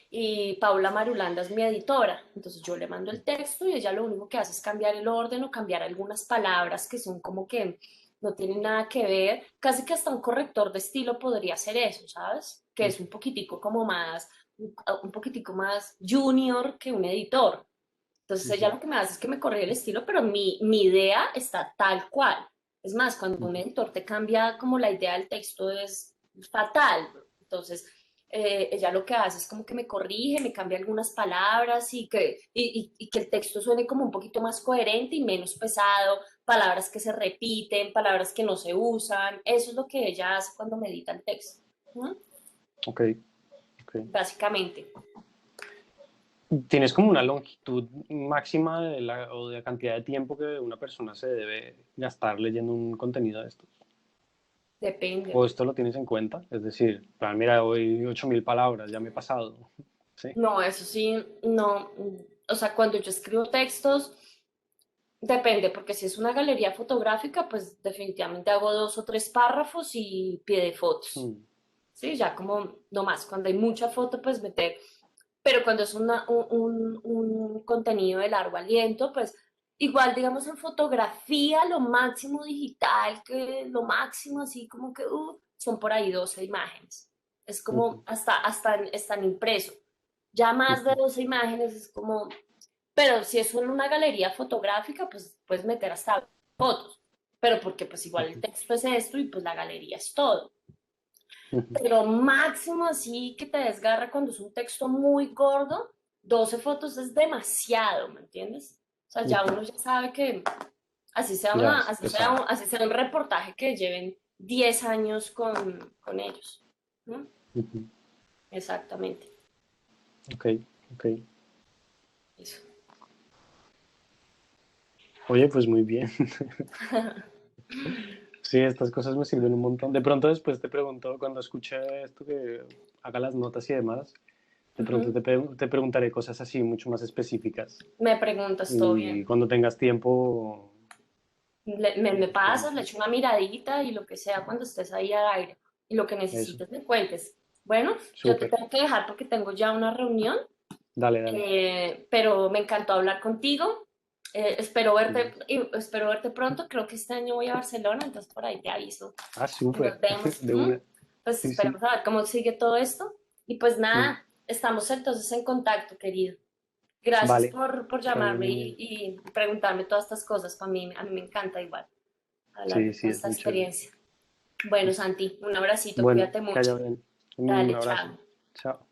y Paula Marulanda es mi editora, entonces yo le mando el texto y ella lo único que hace es cambiar el orden o cambiar algunas palabras que son como que no tienen nada que ver, casi que hasta un corrector de estilo podría hacer eso, ¿sabes? Que es un poquitico como más, un poquitico más junior que un editor. Entonces ella Ujú, lo que me hace es que me corrige el estilo, pero mi idea está tal cual. Es más, cuando un ujú. editor te cambia como la idea del texto es fatal. Entonces ella lo que hace es como que me corrige, me cambia algunas palabras y que el texto suene como un poquito más coherente y menos pesado, palabras que se repiten, palabras que no se usan. Eso es lo que ella hace cuando me edita el texto. ¿No? Ok, ok. Básicamente. ¿Tienes como una longitud máxima o de la cantidad de tiempo que una persona se debe gastar leyendo un contenido de estos? Depende. ¿O esto lo tienes en cuenta? Es decir, plan, mira, hoy 8.000 palabras, ya me he pasado. ¿Sí? No, eso sí, no. O sea, cuando yo escribo textos, depende, porque si es una galería fotográfica, pues definitivamente hago 2 o 3 párrafos y pie de fotos. Mm, Sí, ya como no más. Cuando hay mucha foto, pues meter. Pero cuando es un contenido de largo aliento, pues igual, digamos, en fotografía, lo máximo digital, que lo máximo así como que son por ahí 12 imágenes. Es como ujú, están impreso. Ya más de ujú, 12 imágenes es como, pero si es solo una galería fotográfica, pues puedes meter hasta fotos. Pero porque pues igual el ujú, texto es esto y pues la galería es todo. ujú. Pero máximo así que te desgarra cuando es un texto muy gordo, 12 fotos es demasiado, ¿me entiendes? O sea, ya Ujú. uno ya sabe que así sea Ya es pesado. así sea un reportaje que lleven 10 años con ellos. ¿No? Ujú. Exactamente. Ok, ok. Eso. Oye, pues muy bien. Sí, estas cosas me sirven un montón. De pronto después te pregunto, cuando escuche esto, que haga las notas y demás, de pronto Ujú. te preguntaré cosas así mucho más específicas. Me preguntas todo Y bien. cuando tengas tiempo, Me nos pasas, le podemos... echo una miradita y lo que sea cuando estés ahí al aire. Y lo que Eso, necesites me cuentes. Bueno, yo te súper. tengo que dejar porque tengo ya una reunión. Dale, dale. Pero me encantó hablar contigo. Espero verte pronto. Creo que este año voy a Barcelona, entonces por ahí te aviso Ah, y nos súper. vemos. De una. Pues Sí, sí. esperamos a ver cómo sigue todo esto. Y pues Mm. nada, estamos entonces en contacto, querido. Gracias Vale. por Que vaya llamarme muy bien. y preguntarme todas estas cosas. A mí me encanta igual hablar Sí, de sí, toda es esta muy chévere. experiencia. Bueno, Santi, un abracito, Bueno, cuídate que haya mucho. bien. Un Dale, abrazo. chao. Chao.